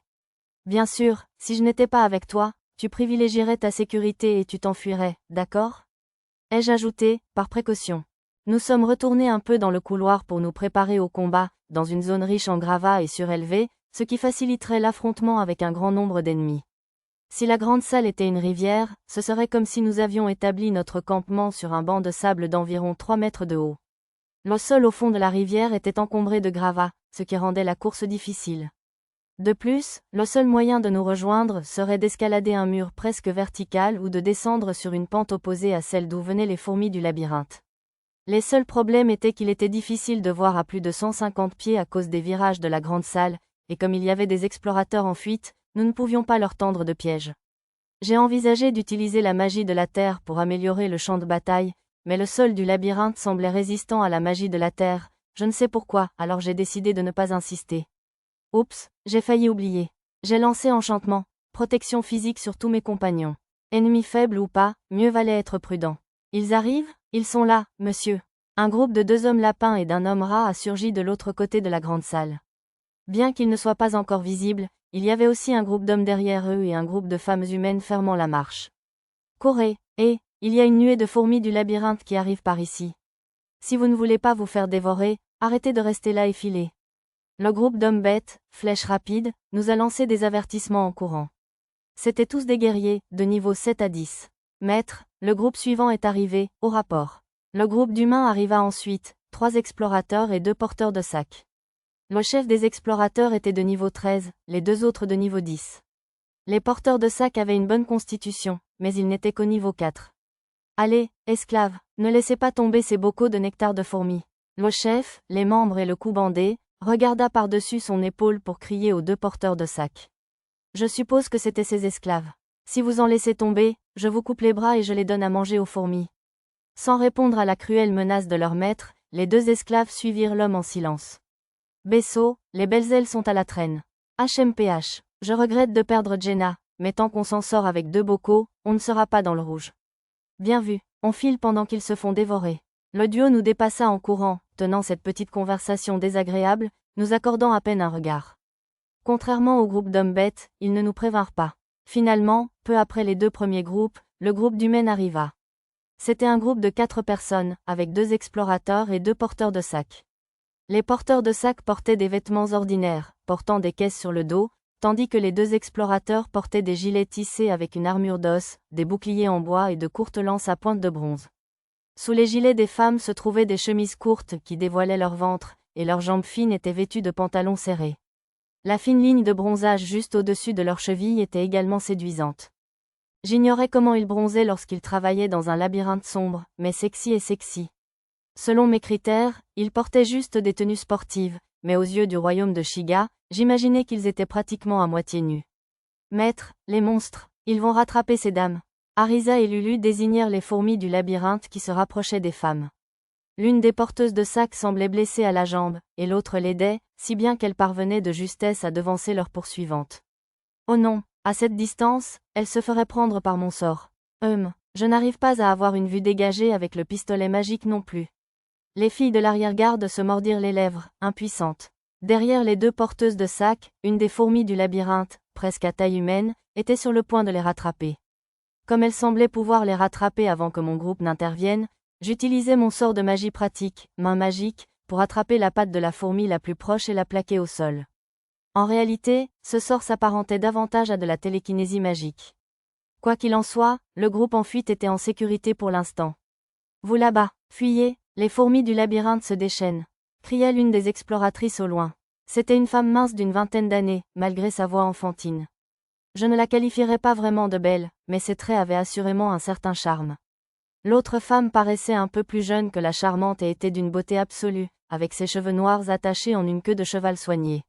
Bien sûr, si je n'étais pas avec toi, tu privilégierais ta sécurité et tu t'enfuirais, d'accord? Ai-je ajouté, par précaution. Nous sommes retournés un peu dans le couloir pour nous préparer au combat, dans une zone riche en gravats et surélevée, ce qui faciliterait l'affrontement avec un grand nombre d'ennemis. Si la grande salle était une rivière, ce serait comme si nous avions établi notre campement sur un banc de sable d'environ 3 mètres de haut. Le sol au fond de la rivière était encombré de gravats, ce qui rendait la course difficile. De plus, le seul moyen de nous rejoindre serait d'escalader un mur presque vertical ou de descendre sur une pente opposée à celle d'où venaient les fourmis du labyrinthe. Les seuls problèmes étaient qu'il était difficile de voir à plus de 150 pieds à cause des virages de la grande salle, et comme il y avait des explorateurs en fuite, nous ne pouvions pas leur tendre de piège. J'ai envisagé d'utiliser la magie de la terre pour améliorer le champ de bataille, mais le sol du labyrinthe semblait résistant à la magie de la terre, je ne sais pourquoi, alors j'ai décidé de ne pas insister. Oups, j'ai failli oublier. J'ai lancé enchantement, protection physique sur tous mes compagnons. Ennemis faibles ou pas, mieux valait être prudent. Ils arrivent? Ils sont là, monsieur. Un groupe de 2 hommes lapins et d'un homme rat a surgi de l'autre côté de la grande salle. Bien qu'ils ne soient pas encore visibles, il y avait aussi un groupe d'hommes derrière eux et un groupe de femmes humaines fermant la marche. Courez, et, il y a une nuée de fourmis du labyrinthe qui arrive par ici. Si vous ne voulez pas vous faire dévorer, arrêtez de rester là et filez. Le groupe d'hommes bêtes, flèches rapides, nous a lancé des avertissements en courant. C'étaient tous des guerriers, de niveau 7 à 10. Maître, le groupe suivant est arrivé, au rapport. Le groupe d'humains arriva ensuite, 3 explorateurs et 2 porteurs de sacs. Le chef des explorateurs était de niveau 13, les 2 autres de niveau 10. Les porteurs de sacs avaient une bonne constitution, mais ils n'étaient qu'au niveau 4. Allez, esclaves, ne laissez pas tomber ces bocaux de nectar de fourmis. Le chef, les membres et le cou bandé, regarda par-dessus son épaule pour crier aux 2 porteurs de sacs. Je suppose que c'étaient ces esclaves. Si vous en laissez tomber, je vous coupe les bras et je les donne à manger aux fourmis. Sans répondre à la cruelle menace de leur maître, les 2 esclaves suivirent l'homme en silence. Besso, les belles ailes sont à la traîne. HMPH, je regrette de perdre Jenna, mais tant qu'on s'en sort avec 2 bocaux, on ne sera pas dans le rouge. Bien vu, on file pendant qu'ils se font dévorer. Le duo nous dépassa en courant, tenant cette petite conversation désagréable, nous accordant à peine un regard. Contrairement au groupe d'hommes bêtes, ils ne nous prévinrent pas. Finalement, peu après les 2 premiers groupes, le groupe d'humains arriva. C'était un groupe de 4 personnes, avec 2 explorateurs et 2 porteurs de sacs. Les porteurs de sacs portaient des vêtements ordinaires, portant des caisses sur le dos, tandis que les 2 explorateurs portaient des gilets tissés avec une armure d'os, des boucliers en bois et de courtes lances à pointe de bronze. Sous les gilets des femmes se trouvaient des chemises courtes qui dévoilaient leur ventre, et leurs jambes fines étaient vêtues de pantalons serrés. La fine ligne de bronzage juste au-dessus de leurs chevilles était également séduisante. J'ignorais comment ils bronzaient lorsqu'ils travaillaient dans un labyrinthe sombre, mais sexy et sexy. Selon mes critères, ils portaient juste des tenues sportives, mais aux yeux du royaume de Shiga, j'imaginais qu'ils étaient pratiquement à moitié nus. Maître, les monstres, ils vont rattraper ces dames. Arisa et Lulu désignèrent les fourmis du labyrinthe qui se rapprochaient des femmes. L'une des porteuses de sacs semblait blessée à la jambe, et l'autre l'aidait, si bien qu'elle parvenait de justesse à devancer leur poursuivante. Oh non, à cette distance, elle se ferait prendre par mon sort. Je n'arrive pas à avoir une vue dégagée avec le pistolet magique non plus. Les filles de l'arrière-garde se mordirent les lèvres, impuissantes. Derrière les 2 porteuses de sacs, une des fourmis du labyrinthe, presque à taille humaine, était sur le point de les rattraper. Comme elle semblait pouvoir les rattraper avant que mon groupe n'intervienne, j'utilisais mon sort de magie pratique, main magique, pour attraper la patte de la fourmi la plus proche et la plaquer au sol. En réalité, ce sort s'apparentait davantage à de la télékinésie magique. Quoi qu'il en soit, le groupe en fuite était en sécurité pour l'instant. Vous là-bas, fuyez, les fourmis du labyrinthe se déchaînent, cria l'une des exploratrices au loin. C'était une femme mince d'une 20aine d'années, malgré sa voix enfantine. Je ne la qualifierais pas vraiment de belle, mais ses traits avaient assurément un certain charme. L'autre femme paraissait un peu plus jeune que la charmante et était d'une beauté absolue, avec ses cheveux noirs attachés en une queue de cheval soignée.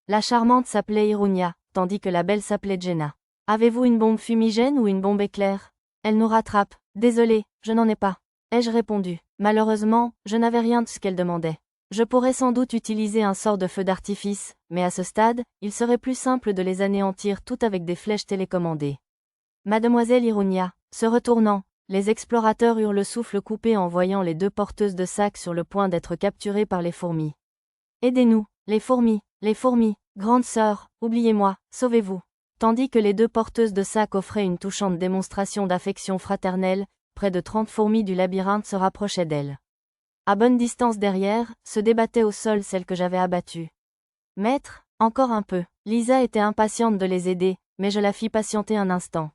La charmante s'appelait Irunia, tandis que la belle s'appelait Jenna. Avez-vous une bombe fumigène ou une bombe éclair? Elle nous rattrape. Désolée, je n'en ai pas. Ai-je répondu. Malheureusement, je n'avais rien de ce qu'elle demandait. Je pourrais sans doute utiliser un sort de feu d'artifice, mais à ce stade, il serait plus simple de les anéantir toutes avec des flèches télécommandées. Mademoiselle Irunia, se retournant, les explorateurs eurent le souffle coupé en voyant les 2 porteuses de sacs sur le point d'être capturées par les fourmis. Aidez-nous, les fourmis, grande sœur, oubliez-moi, sauvez-vous. Tandis que les 2 porteuses de sacs offraient une touchante démonstration d'affection fraternelle, près de 30 fourmis du labyrinthe se rapprochaient d'elles. À bonne distance derrière, se débattaient au sol celles que j'avais abattues. Maître, encore un peu. Lisa était impatiente de les aider, mais je la fis patienter un instant.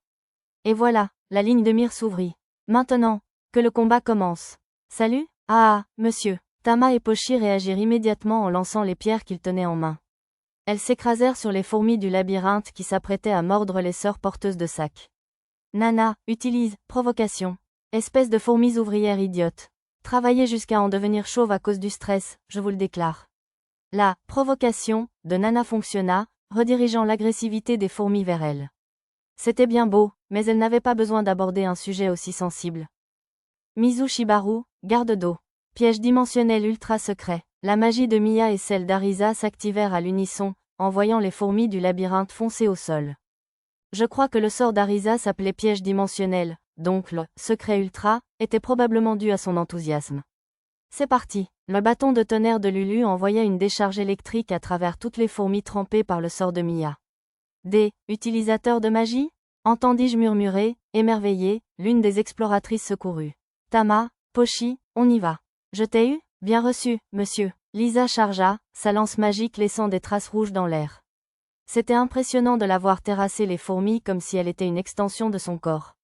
Et voilà, la ligne de mire s'ouvrit. Maintenant, que le combat commence. Salut? Ah, monsieur. Tama et Pochi réagirent immédiatement en lançant les pierres qu'ils tenaient en main. Elles s'écrasèrent sur les fourmis du labyrinthe qui s'apprêtaient à mordre les sœurs porteuses de sacs. Nana, utilise, provocation. Espèce de fourmis ouvrières idiotes. Travaillez jusqu'à en devenir chauve à cause du stress, je vous le déclare. La provocation de Nana fonctionna, redirigeant l'agressivité des fourmis vers elle. C'était bien beau, mais elle n'avait pas besoin d'aborder un sujet aussi sensible. Mizu Shibaru, garde d'eau. Piège dimensionnel ultra secret. La magie de Mia et celle d'Arisa s'activèrent à l'unisson, en voyant les fourmis du labyrinthe foncer au sol. Je crois que le sort d'Arisa s'appelait piège dimensionnel, donc le secret ultra était probablement dû à son enthousiasme. C'est parti. Le bâton de tonnerre de Lulu envoya une décharge électrique à travers toutes les fourmis trempées par le sort de Mia. Des utilisateurs de magie? Entendis-je murmurer, émerveillé, l'une des exploratrices secourut. Tama, Pochi, on y va. Je t'ai eu? Bien reçu, monsieur. Lisa chargea, sa lance magique laissant des traces rouges dans l'air. C'était impressionnant de la voir terrasser les fourmis comme si elle était une extension de son corps.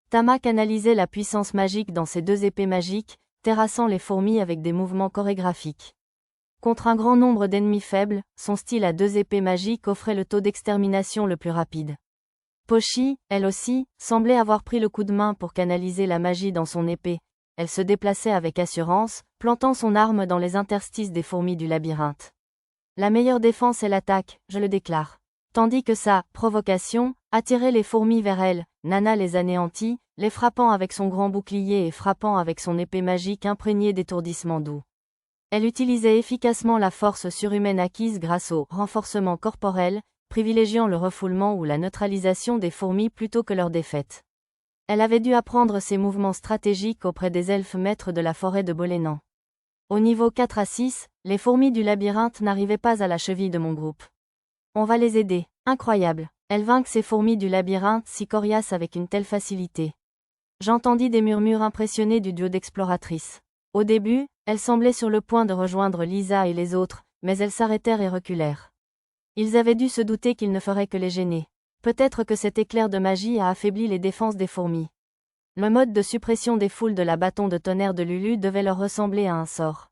Tama canalisait la puissance magique dans ses 2 épées magiques, terrassant les fourmis avec des mouvements chorégraphiques. Contre un grand nombre d'ennemis faibles, son style à 2 épées magiques offrait le taux d'extermination le plus rapide. Pochi, elle aussi, semblait avoir pris le coup de main pour canaliser la magie dans son épée. Elle se déplaçait avec assurance, plantant son arme dans les interstices des fourmis du labyrinthe. La meilleure défense est l'attaque, je le déclare. Tandis que sa provocation attirait les fourmis vers elle, Nana les anéantit, les frappant avec son grand bouclier et frappant avec son épée magique imprégnée d'étourdissements doux. Elle utilisait efficacement la force surhumaine acquise grâce au renforcement corporel, privilégiant le refoulement ou la neutralisation des fourmis plutôt que leur défaite. Elle avait dû apprendre ses mouvements stratégiques auprès des elfes maîtres de la forêt de Bolénan. Au niveau 4 à 6, les fourmis du labyrinthe n'arrivaient pas à la cheville de mon groupe. On va les aider. Incroyable. Elles vainquent ces fourmis du labyrinthe si coriaces avec une telle facilité. J'entendis des murmures impressionnés du duo d'exploratrices. Au début, elles semblaient sur le point de rejoindre Lisa et les autres, mais elles s'arrêtèrent et reculèrent. Ils avaient dû se douter qu'ils ne feraient que les gêner. Peut-être que cet éclair de magie a affaibli les défenses des fourmis. Le mode de suppression des foules de la bâton de tonnerre de Lulu devait leur ressembler à un sort.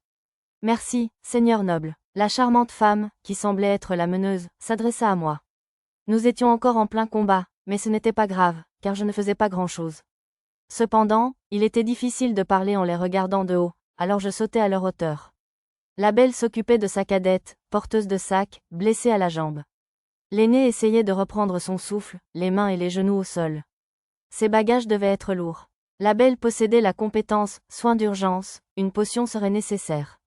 Merci, Seigneur noble. La charmante femme, qui semblait être la meneuse, s'adressa à moi. Nous étions encore en plein combat, mais ce n'était pas grave, car je ne faisais pas grand-chose. Cependant, il était difficile de parler en les regardant de haut, alors je sautai à leur hauteur. La belle s'occupait de sa cadette, porteuse de sac, blessée à la jambe. L'aînée essayait de reprendre son souffle, les mains et les genoux au sol. Ses bagages devaient être lourds. La belle possédait la compétence « soins d'urgence », une potion serait nécessaire.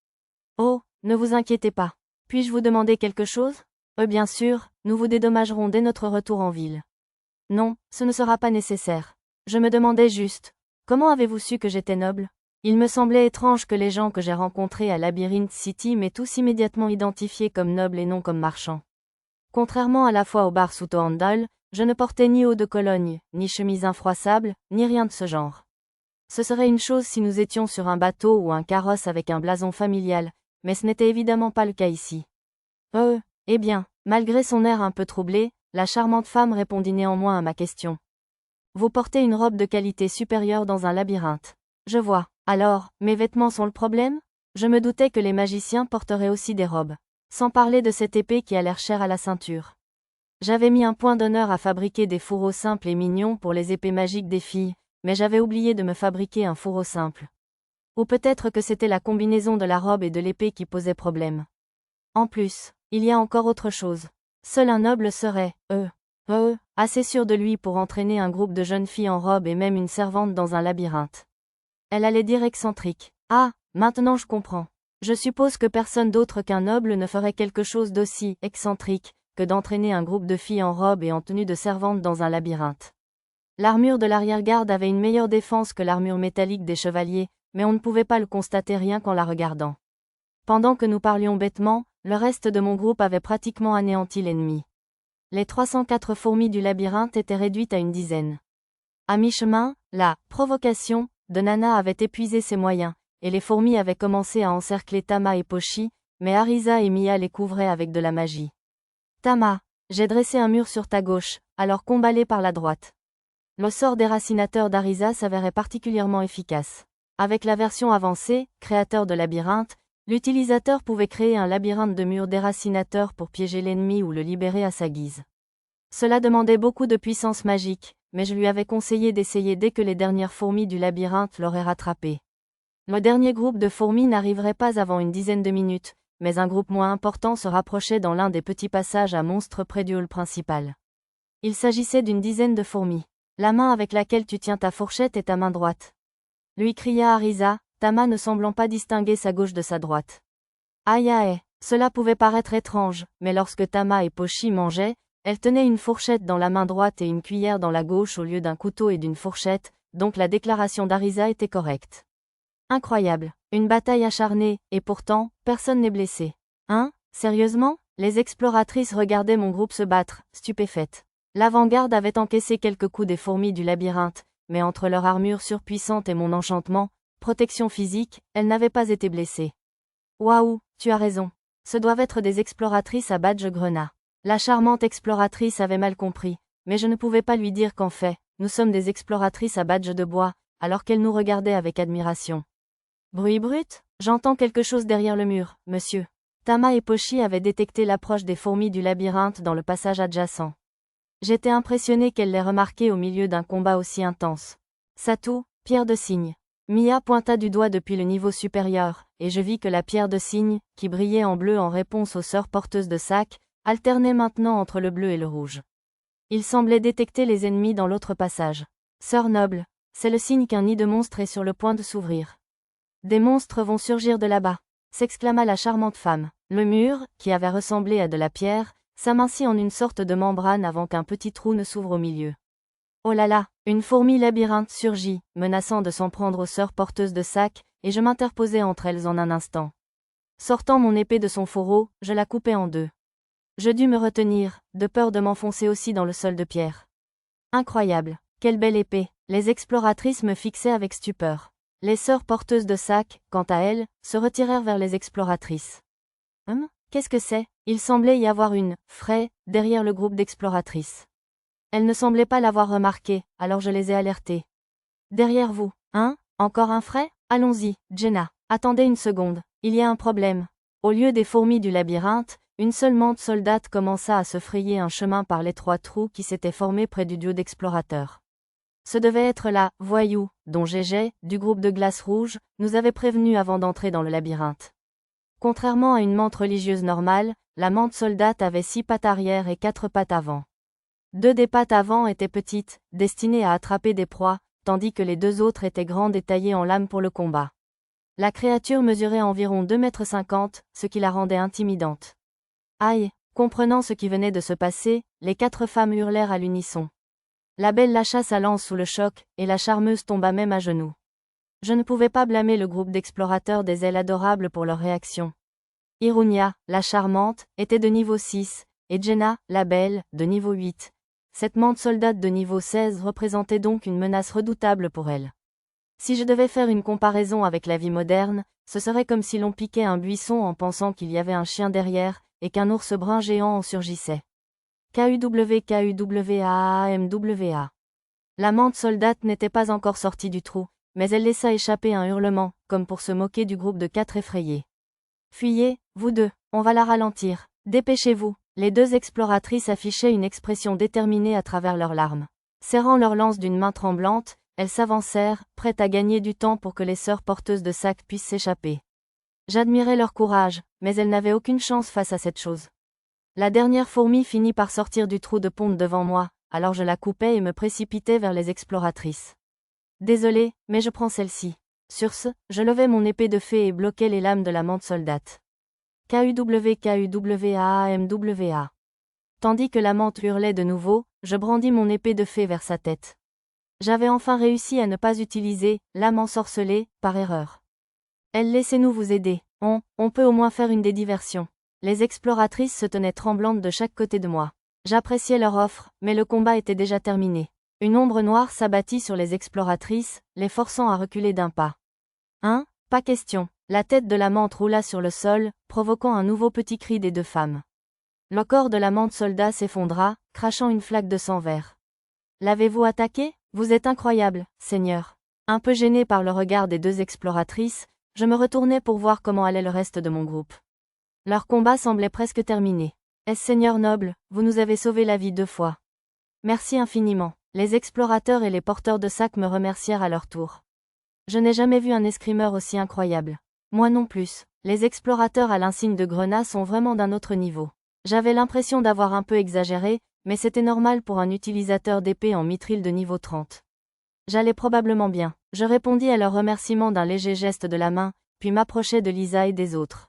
Oh, ne vous inquiétez pas. Puis-je vous demander quelque chose? Bien sûr, nous vous dédommagerons dès notre retour en ville. Non, ce ne sera pas nécessaire. Je me demandais juste, comment avez-vous su que j'étais noble? Il me semblait étrange que les gens que j'ai rencontrés à Labyrinth City m'aient tous immédiatement identifié comme noble et non comme marchand. Contrairement à la fois au bar sous Handel, je ne portais ni haut de Cologne, ni chemise infroissable, ni rien de ce genre. Ce serait une chose si nous étions sur un bateau ou un carrosse avec un blason familial, mais ce n'était évidemment pas le cas ici. Eh bien, malgré son air un peu troublé, la charmante femme répondit néanmoins à ma question. Vous portez une robe de qualité supérieure dans un labyrinthe. Je vois. Alors, mes vêtements sont le problème? Je me doutais que les magiciens porteraient aussi des robes. Sans parler de cette épée qui a l'air chère à la ceinture. J'avais mis un point d'honneur à fabriquer des fourreaux simples et mignons pour les épées magiques des filles, mais j'avais oublié de me fabriquer un fourreau simple. Ou peut-être que c'était la combinaison de la robe et de l'épée qui posait problème. En plus, il y a encore autre chose. Seul un noble serait, assez sûr de lui pour entraîner un groupe de jeunes filles en robe et même une servante dans un labyrinthe. Elle allait dire excentrique. Ah, maintenant je comprends. Je suppose que personne d'autre qu'un noble ne ferait quelque chose d'aussi excentrique que d'entraîner un groupe de filles en robe et en tenue de servante dans un labyrinthe. L'armure de l'arrière-garde avait une meilleure défense que l'armure métallique des chevaliers, mais on ne pouvait pas le constater rien qu'en la regardant. Pendant que nous parlions bêtement, le reste de mon groupe avait pratiquement anéanti l'ennemi. Les 304 fourmis du labyrinthe étaient réduites à une dizaine. À mi-chemin, la provocation de Nana avait épuisé ses moyens, et les fourmis avaient commencé à encercler Tama et Pochi, mais Arisa et Mia les couvraient avec de la magie. Tama, j'ai dressé un mur sur ta gauche, alors combat-les par la droite. Le sort déracinateur d'Arisa s'avérait particulièrement efficace. Avec la version avancée, créateur de labyrinthe, l'utilisateur pouvait créer un labyrinthe de murs déracinateurs pour piéger l'ennemi ou le libérer à sa guise. Cela demandait beaucoup de puissance magique, mais je lui avais conseillé d'essayer dès que les dernières fourmis du labyrinthe l'auraient rattrapé. Le dernier groupe de fourmis n'arriverait pas avant une dizaine de minutes, mais un groupe moins important se rapprochait dans l'un des petits passages à monstres près du hall principal. Il s'agissait d'une dizaine de fourmis. La main avec laquelle tu tiens ta fourchette est ta main droite. Lui cria Arisa, Tama ne semblant pas distinguer sa gauche de sa droite. Aïe aïe, cela pouvait paraître étrange, mais lorsque Tama et Pochi mangeaient, elle tenait une fourchette dans la main droite et une cuillère dans la gauche au lieu d'un couteau et d'une fourchette, donc la déclaration d'Arisa était correcte. Incroyable, une bataille acharnée, et pourtant, personne n'est blessé. Hein, sérieusement? Les exploratrices regardaient mon groupe se battre, stupéfaites. L'avant-garde avait encaissé quelques coups des fourmis du labyrinthe, mais entre leur armure surpuissante et mon enchantement, protection physique, elles n'avaient pas été blessées. Waouh, tu as raison. Ce doivent être des exploratrices à badge grenat. La charmante exploratrice avait mal compris, mais je ne pouvais pas lui dire qu'en fait, nous sommes des exploratrices à badge de bois, alors qu'elle nous regardait avec admiration. Bruit brut? J'entends quelque chose derrière le mur, monsieur. Tama et Pochi avaient détecté l'approche des fourmis du labyrinthe dans le passage adjacent. J'étais impressionné qu'elle les remarquait au milieu d'un combat aussi intense. Satou, pierre de cygne. Mia pointa du doigt depuis le niveau supérieur, et je vis que la pierre de cygne, qui brillait en bleu en réponse aux sœurs porteuses de sac, alternait maintenant entre le bleu et le rouge. Il semblait détecter les ennemis dans l'autre passage. Sœur noble, c'est le signe qu'un nid de monstres est sur le point de s'ouvrir. Des monstres vont surgir de là-bas, s'exclama la charmante femme. Le mur, qui avait ressemblé à de la pierre, s'amincit en une sorte de membrane avant qu'un petit trou ne s'ouvre au milieu. Oh là là, une fourmi labyrinthe surgit, menaçant de s'en prendre aux sœurs porteuses de sacs, et je m'interposai entre elles en un instant. Sortant mon épée de son fourreau, je la coupai en deux. Je dus me retenir, de peur de m'enfoncer aussi dans le sol de pierre. Incroyable, quelle belle épée, les exploratrices me fixaient avec stupeur. Les sœurs porteuses de sacs, quant à elles, se retirèrent vers les exploratrices. Qu'est-ce que c'est? Il semblait y avoir une « fraie » derrière le groupe d'exploratrices. Elles ne semblaient pas l'avoir remarqué, alors je les ai alertées. Derrière vous, encore un frais? Allons-y, Jenna. Attendez une seconde, il y a un problème. Au lieu des fourmis du labyrinthe, une seule mante soldate commença à se frayer un chemin par l'étroit trou qui s'était formé près du duo d'explorateurs. Ce devait être la « voyou » dont Gégé, du groupe de glace rouge, nous avait prévenu avant d'entrer dans le labyrinthe. Contrairement à une mante religieuse normale, la mante soldate avait 6 pattes arrière et 4 pattes avant. 2 des pattes avant étaient petites, destinées à attraper des proies, tandis que les 2 autres étaient grandes et taillées en lame pour le combat. La créature mesurait environ 2,50 m, ce qui la rendait intimidante. Aïe, comprenant ce qui venait de se passer, les 4 femmes hurlèrent à l'unisson. La belle lâcha sa lance sous le choc, et la charmeuse tomba même à genoux. Je ne pouvais pas blâmer le groupe d'explorateurs des ailes adorables pour leur réaction. Irunia, la charmante, était de niveau 6, et Jenna, la belle, de niveau 8. Cette mante soldate de niveau 16 représentait donc une menace redoutable pour elle. Si je devais faire une comparaison avec la vie moderne, ce serait comme si l'on piquait un buisson en pensant qu'il y avait un chien derrière, et qu'un ours brun géant en surgissait. KUWKUWAAMWA. La mante soldate n'était pas encore sortie du trou, mais elle laissa échapper un hurlement, comme pour se moquer du groupe de 4 effrayés. Fuyez, vous deux, on va la ralentir. Dépêchez-vous. Les 2 exploratrices affichaient une expression déterminée à travers leurs larmes. Serrant leur lance d'une main tremblante, elles s'avancèrent, prêtes à gagner du temps pour que les sœurs porteuses de sacs puissent s'échapper. J'admirais leur courage, mais elles n'avaient aucune chance face à cette chose. La dernière fourmi finit par sortir du trou de ponte devant moi, alors je la coupai et me précipitai vers les exploratrices. Désolé, mais je prends celle-ci. Sur ce, je levai mon épée de fée et bloquai les lames de la mante soldate. KUWKUWAAMWA. Tandis que la mante hurlait de nouveau, je brandis mon épée de fée vers sa tête. J'avais enfin réussi à ne pas utiliser « lame ensorcelée » par erreur. Elle laissez-nous vous aider, on peut au moins faire une des diversions. Les exploratrices se tenaient tremblantes de chaque côté de moi. J'appréciais leur offre, mais le combat était déjà terminé. Une ombre noire s'abattit sur les exploratrices, les forçant à reculer d'un pas. Pas question. La tête de la mante roula sur le sol, provoquant un nouveau petit cri des 2 femmes. Le corps de la mante soldat s'effondra, crachant une flaque de sang vert. L'avez-vous attaqué? Vous êtes incroyable, Seigneur. Un peu gêné par le regard des 2 exploratrices, je me retournai pour voir comment allait le reste de mon groupe. Leur combat semblait presque terminé. Seigneur noble, vous nous avez sauvé la vie 2 fois. Merci infiniment. Les explorateurs et les porteurs de sacs me remercièrent à leur tour. Je n'ai jamais vu un escrimeur aussi incroyable. Moi non plus. Les explorateurs à l'insigne de grenat sont vraiment d'un autre niveau. J'avais l'impression d'avoir un peu exagéré, mais c'était normal pour un utilisateur d'épée en mithril de niveau 30. J'allais probablement bien. Je répondis à leurs remerciements d'un léger geste de la main, puis m'approchai de Lisa et des autres.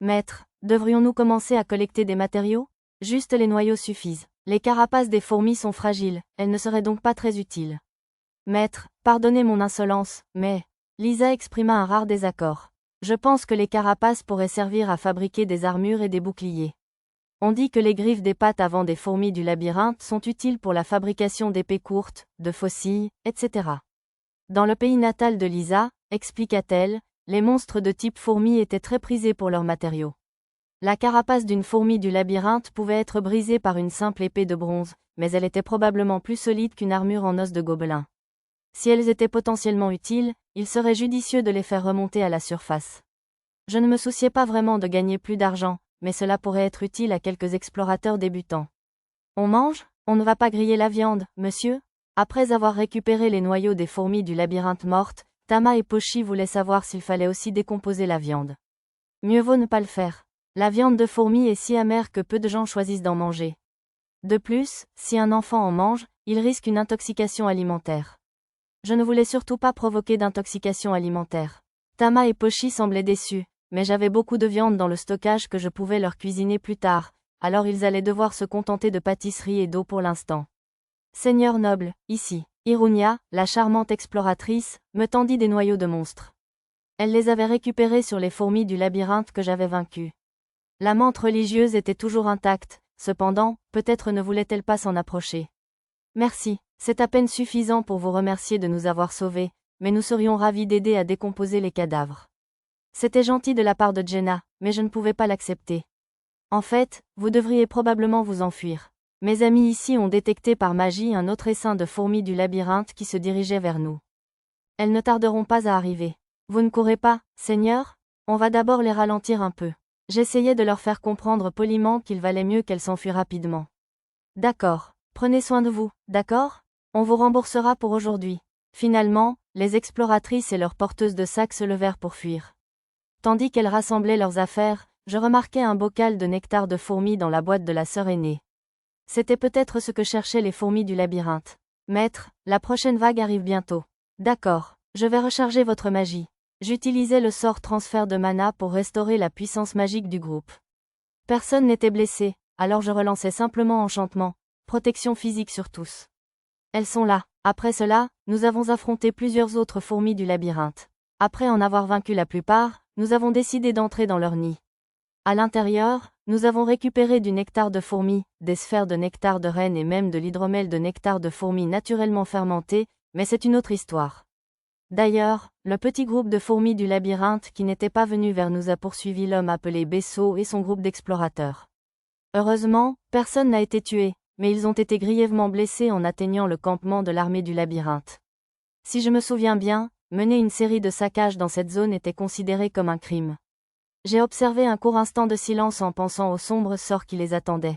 Maître, devrions-nous commencer à collecter des matériaux? Juste les noyaux suffisent. Les carapaces des fourmis sont fragiles, elles ne seraient donc pas très utiles. Maître, pardonnez mon insolence, mais... Lisa exprima un rare désaccord. Je pense que les carapaces pourraient servir à fabriquer des armures et des boucliers. On dit que les griffes des pattes avant des fourmis du labyrinthe sont utiles pour la fabrication d'épées courtes, de faucilles, etc. Dans le pays natal de Lisa, expliqua-t-elle, les monstres de type fourmi étaient très prisés pour leurs matériaux. La carapace d'une fourmi du labyrinthe pouvait être brisée par une simple épée de bronze, mais elle était probablement plus solide qu'une armure en os de gobelin. Si elles étaient potentiellement utiles, il serait judicieux de les faire remonter à la surface. Je ne me souciais pas vraiment de gagner plus d'argent, mais cela pourrait être utile à quelques explorateurs débutants. On mange? On ne va pas griller la viande, monsieur? Après avoir récupéré les noyaux des fourmis du labyrinthe mortes, Tama et Pochi voulaient savoir s'il fallait aussi décomposer la viande. Mieux vaut ne pas le faire. La viande de fourmi est si amère que peu de gens choisissent d'en manger. De plus, si un enfant en mange, il risque une intoxication alimentaire. Je ne voulais surtout pas provoquer d'intoxication alimentaire. Tama et Pochi semblaient déçus, mais j'avais beaucoup de viande dans le stockage que je pouvais leur cuisiner plus tard, alors ils allaient devoir se contenter de pâtisserie et d'eau pour l'instant. Seigneur noble, ici. Irunia, la charmante exploratrice, me tendit des noyaux de monstres. Elle les avait récupérés sur les fourmis du labyrinthe que j'avais vaincues. La menthe religieuse était toujours intacte, cependant, peut-être ne voulait-elle pas s'en approcher. Merci, c'est à peine suffisant pour vous remercier de nous avoir sauvés, mais nous serions ravis d'aider à décomposer les cadavres. C'était gentil de la part de Jenna, mais je ne pouvais pas l'accepter. En fait, vous devriez probablement vous enfuir. Mes amis ici ont détecté par magie un autre essaim de fourmis du labyrinthe qui se dirigeait vers nous. Elles ne tarderont pas à arriver. Vous ne courez pas, Seigneur? On va d'abord les ralentir un peu. J'essayais de leur faire comprendre poliment qu'il valait mieux qu'elles s'enfuient rapidement. D'accord. Prenez soin de vous, d'accord? On vous remboursera pour aujourd'hui. Finalement, les exploratrices et leurs porteuses de sacs se levèrent pour fuir. Tandis qu'elles rassemblaient leurs affaires, je remarquai un bocal de nectar de fourmis dans la boîte de la sœur aînée. C'était peut-être ce que cherchaient les fourmis du labyrinthe. Maître, la prochaine vague arrive bientôt. D'accord, je vais recharger votre magie. J'utilisais le sort transfert de mana pour restaurer la puissance magique du groupe. Personne n'était blessé, alors je relançais simplement enchantement, protection physique sur tous. Elles sont là. Après cela, nous avons affronté plusieurs autres fourmis du labyrinthe. Après en avoir vaincu la plupart, nous avons décidé d'entrer dans leur nid. À l'intérieur, nous avons récupéré du nectar de fourmis, des sphères de nectar de reine et même de l'hydromel de nectar de fourmis naturellement fermenté, mais c'est une autre histoire. D'ailleurs, le petit groupe de fourmis du labyrinthe qui n'était pas venu vers nous a poursuivi l'homme appelé Bessot et son groupe d'explorateurs. Heureusement, personne n'a été tué, mais ils ont été grièvement blessés en atteignant le campement de l'armée du labyrinthe. Si je me souviens bien, mener une série de saccages dans cette zone était considéré comme un crime. J'ai observé un court instant de silence en pensant au sombre sort qui les attendait.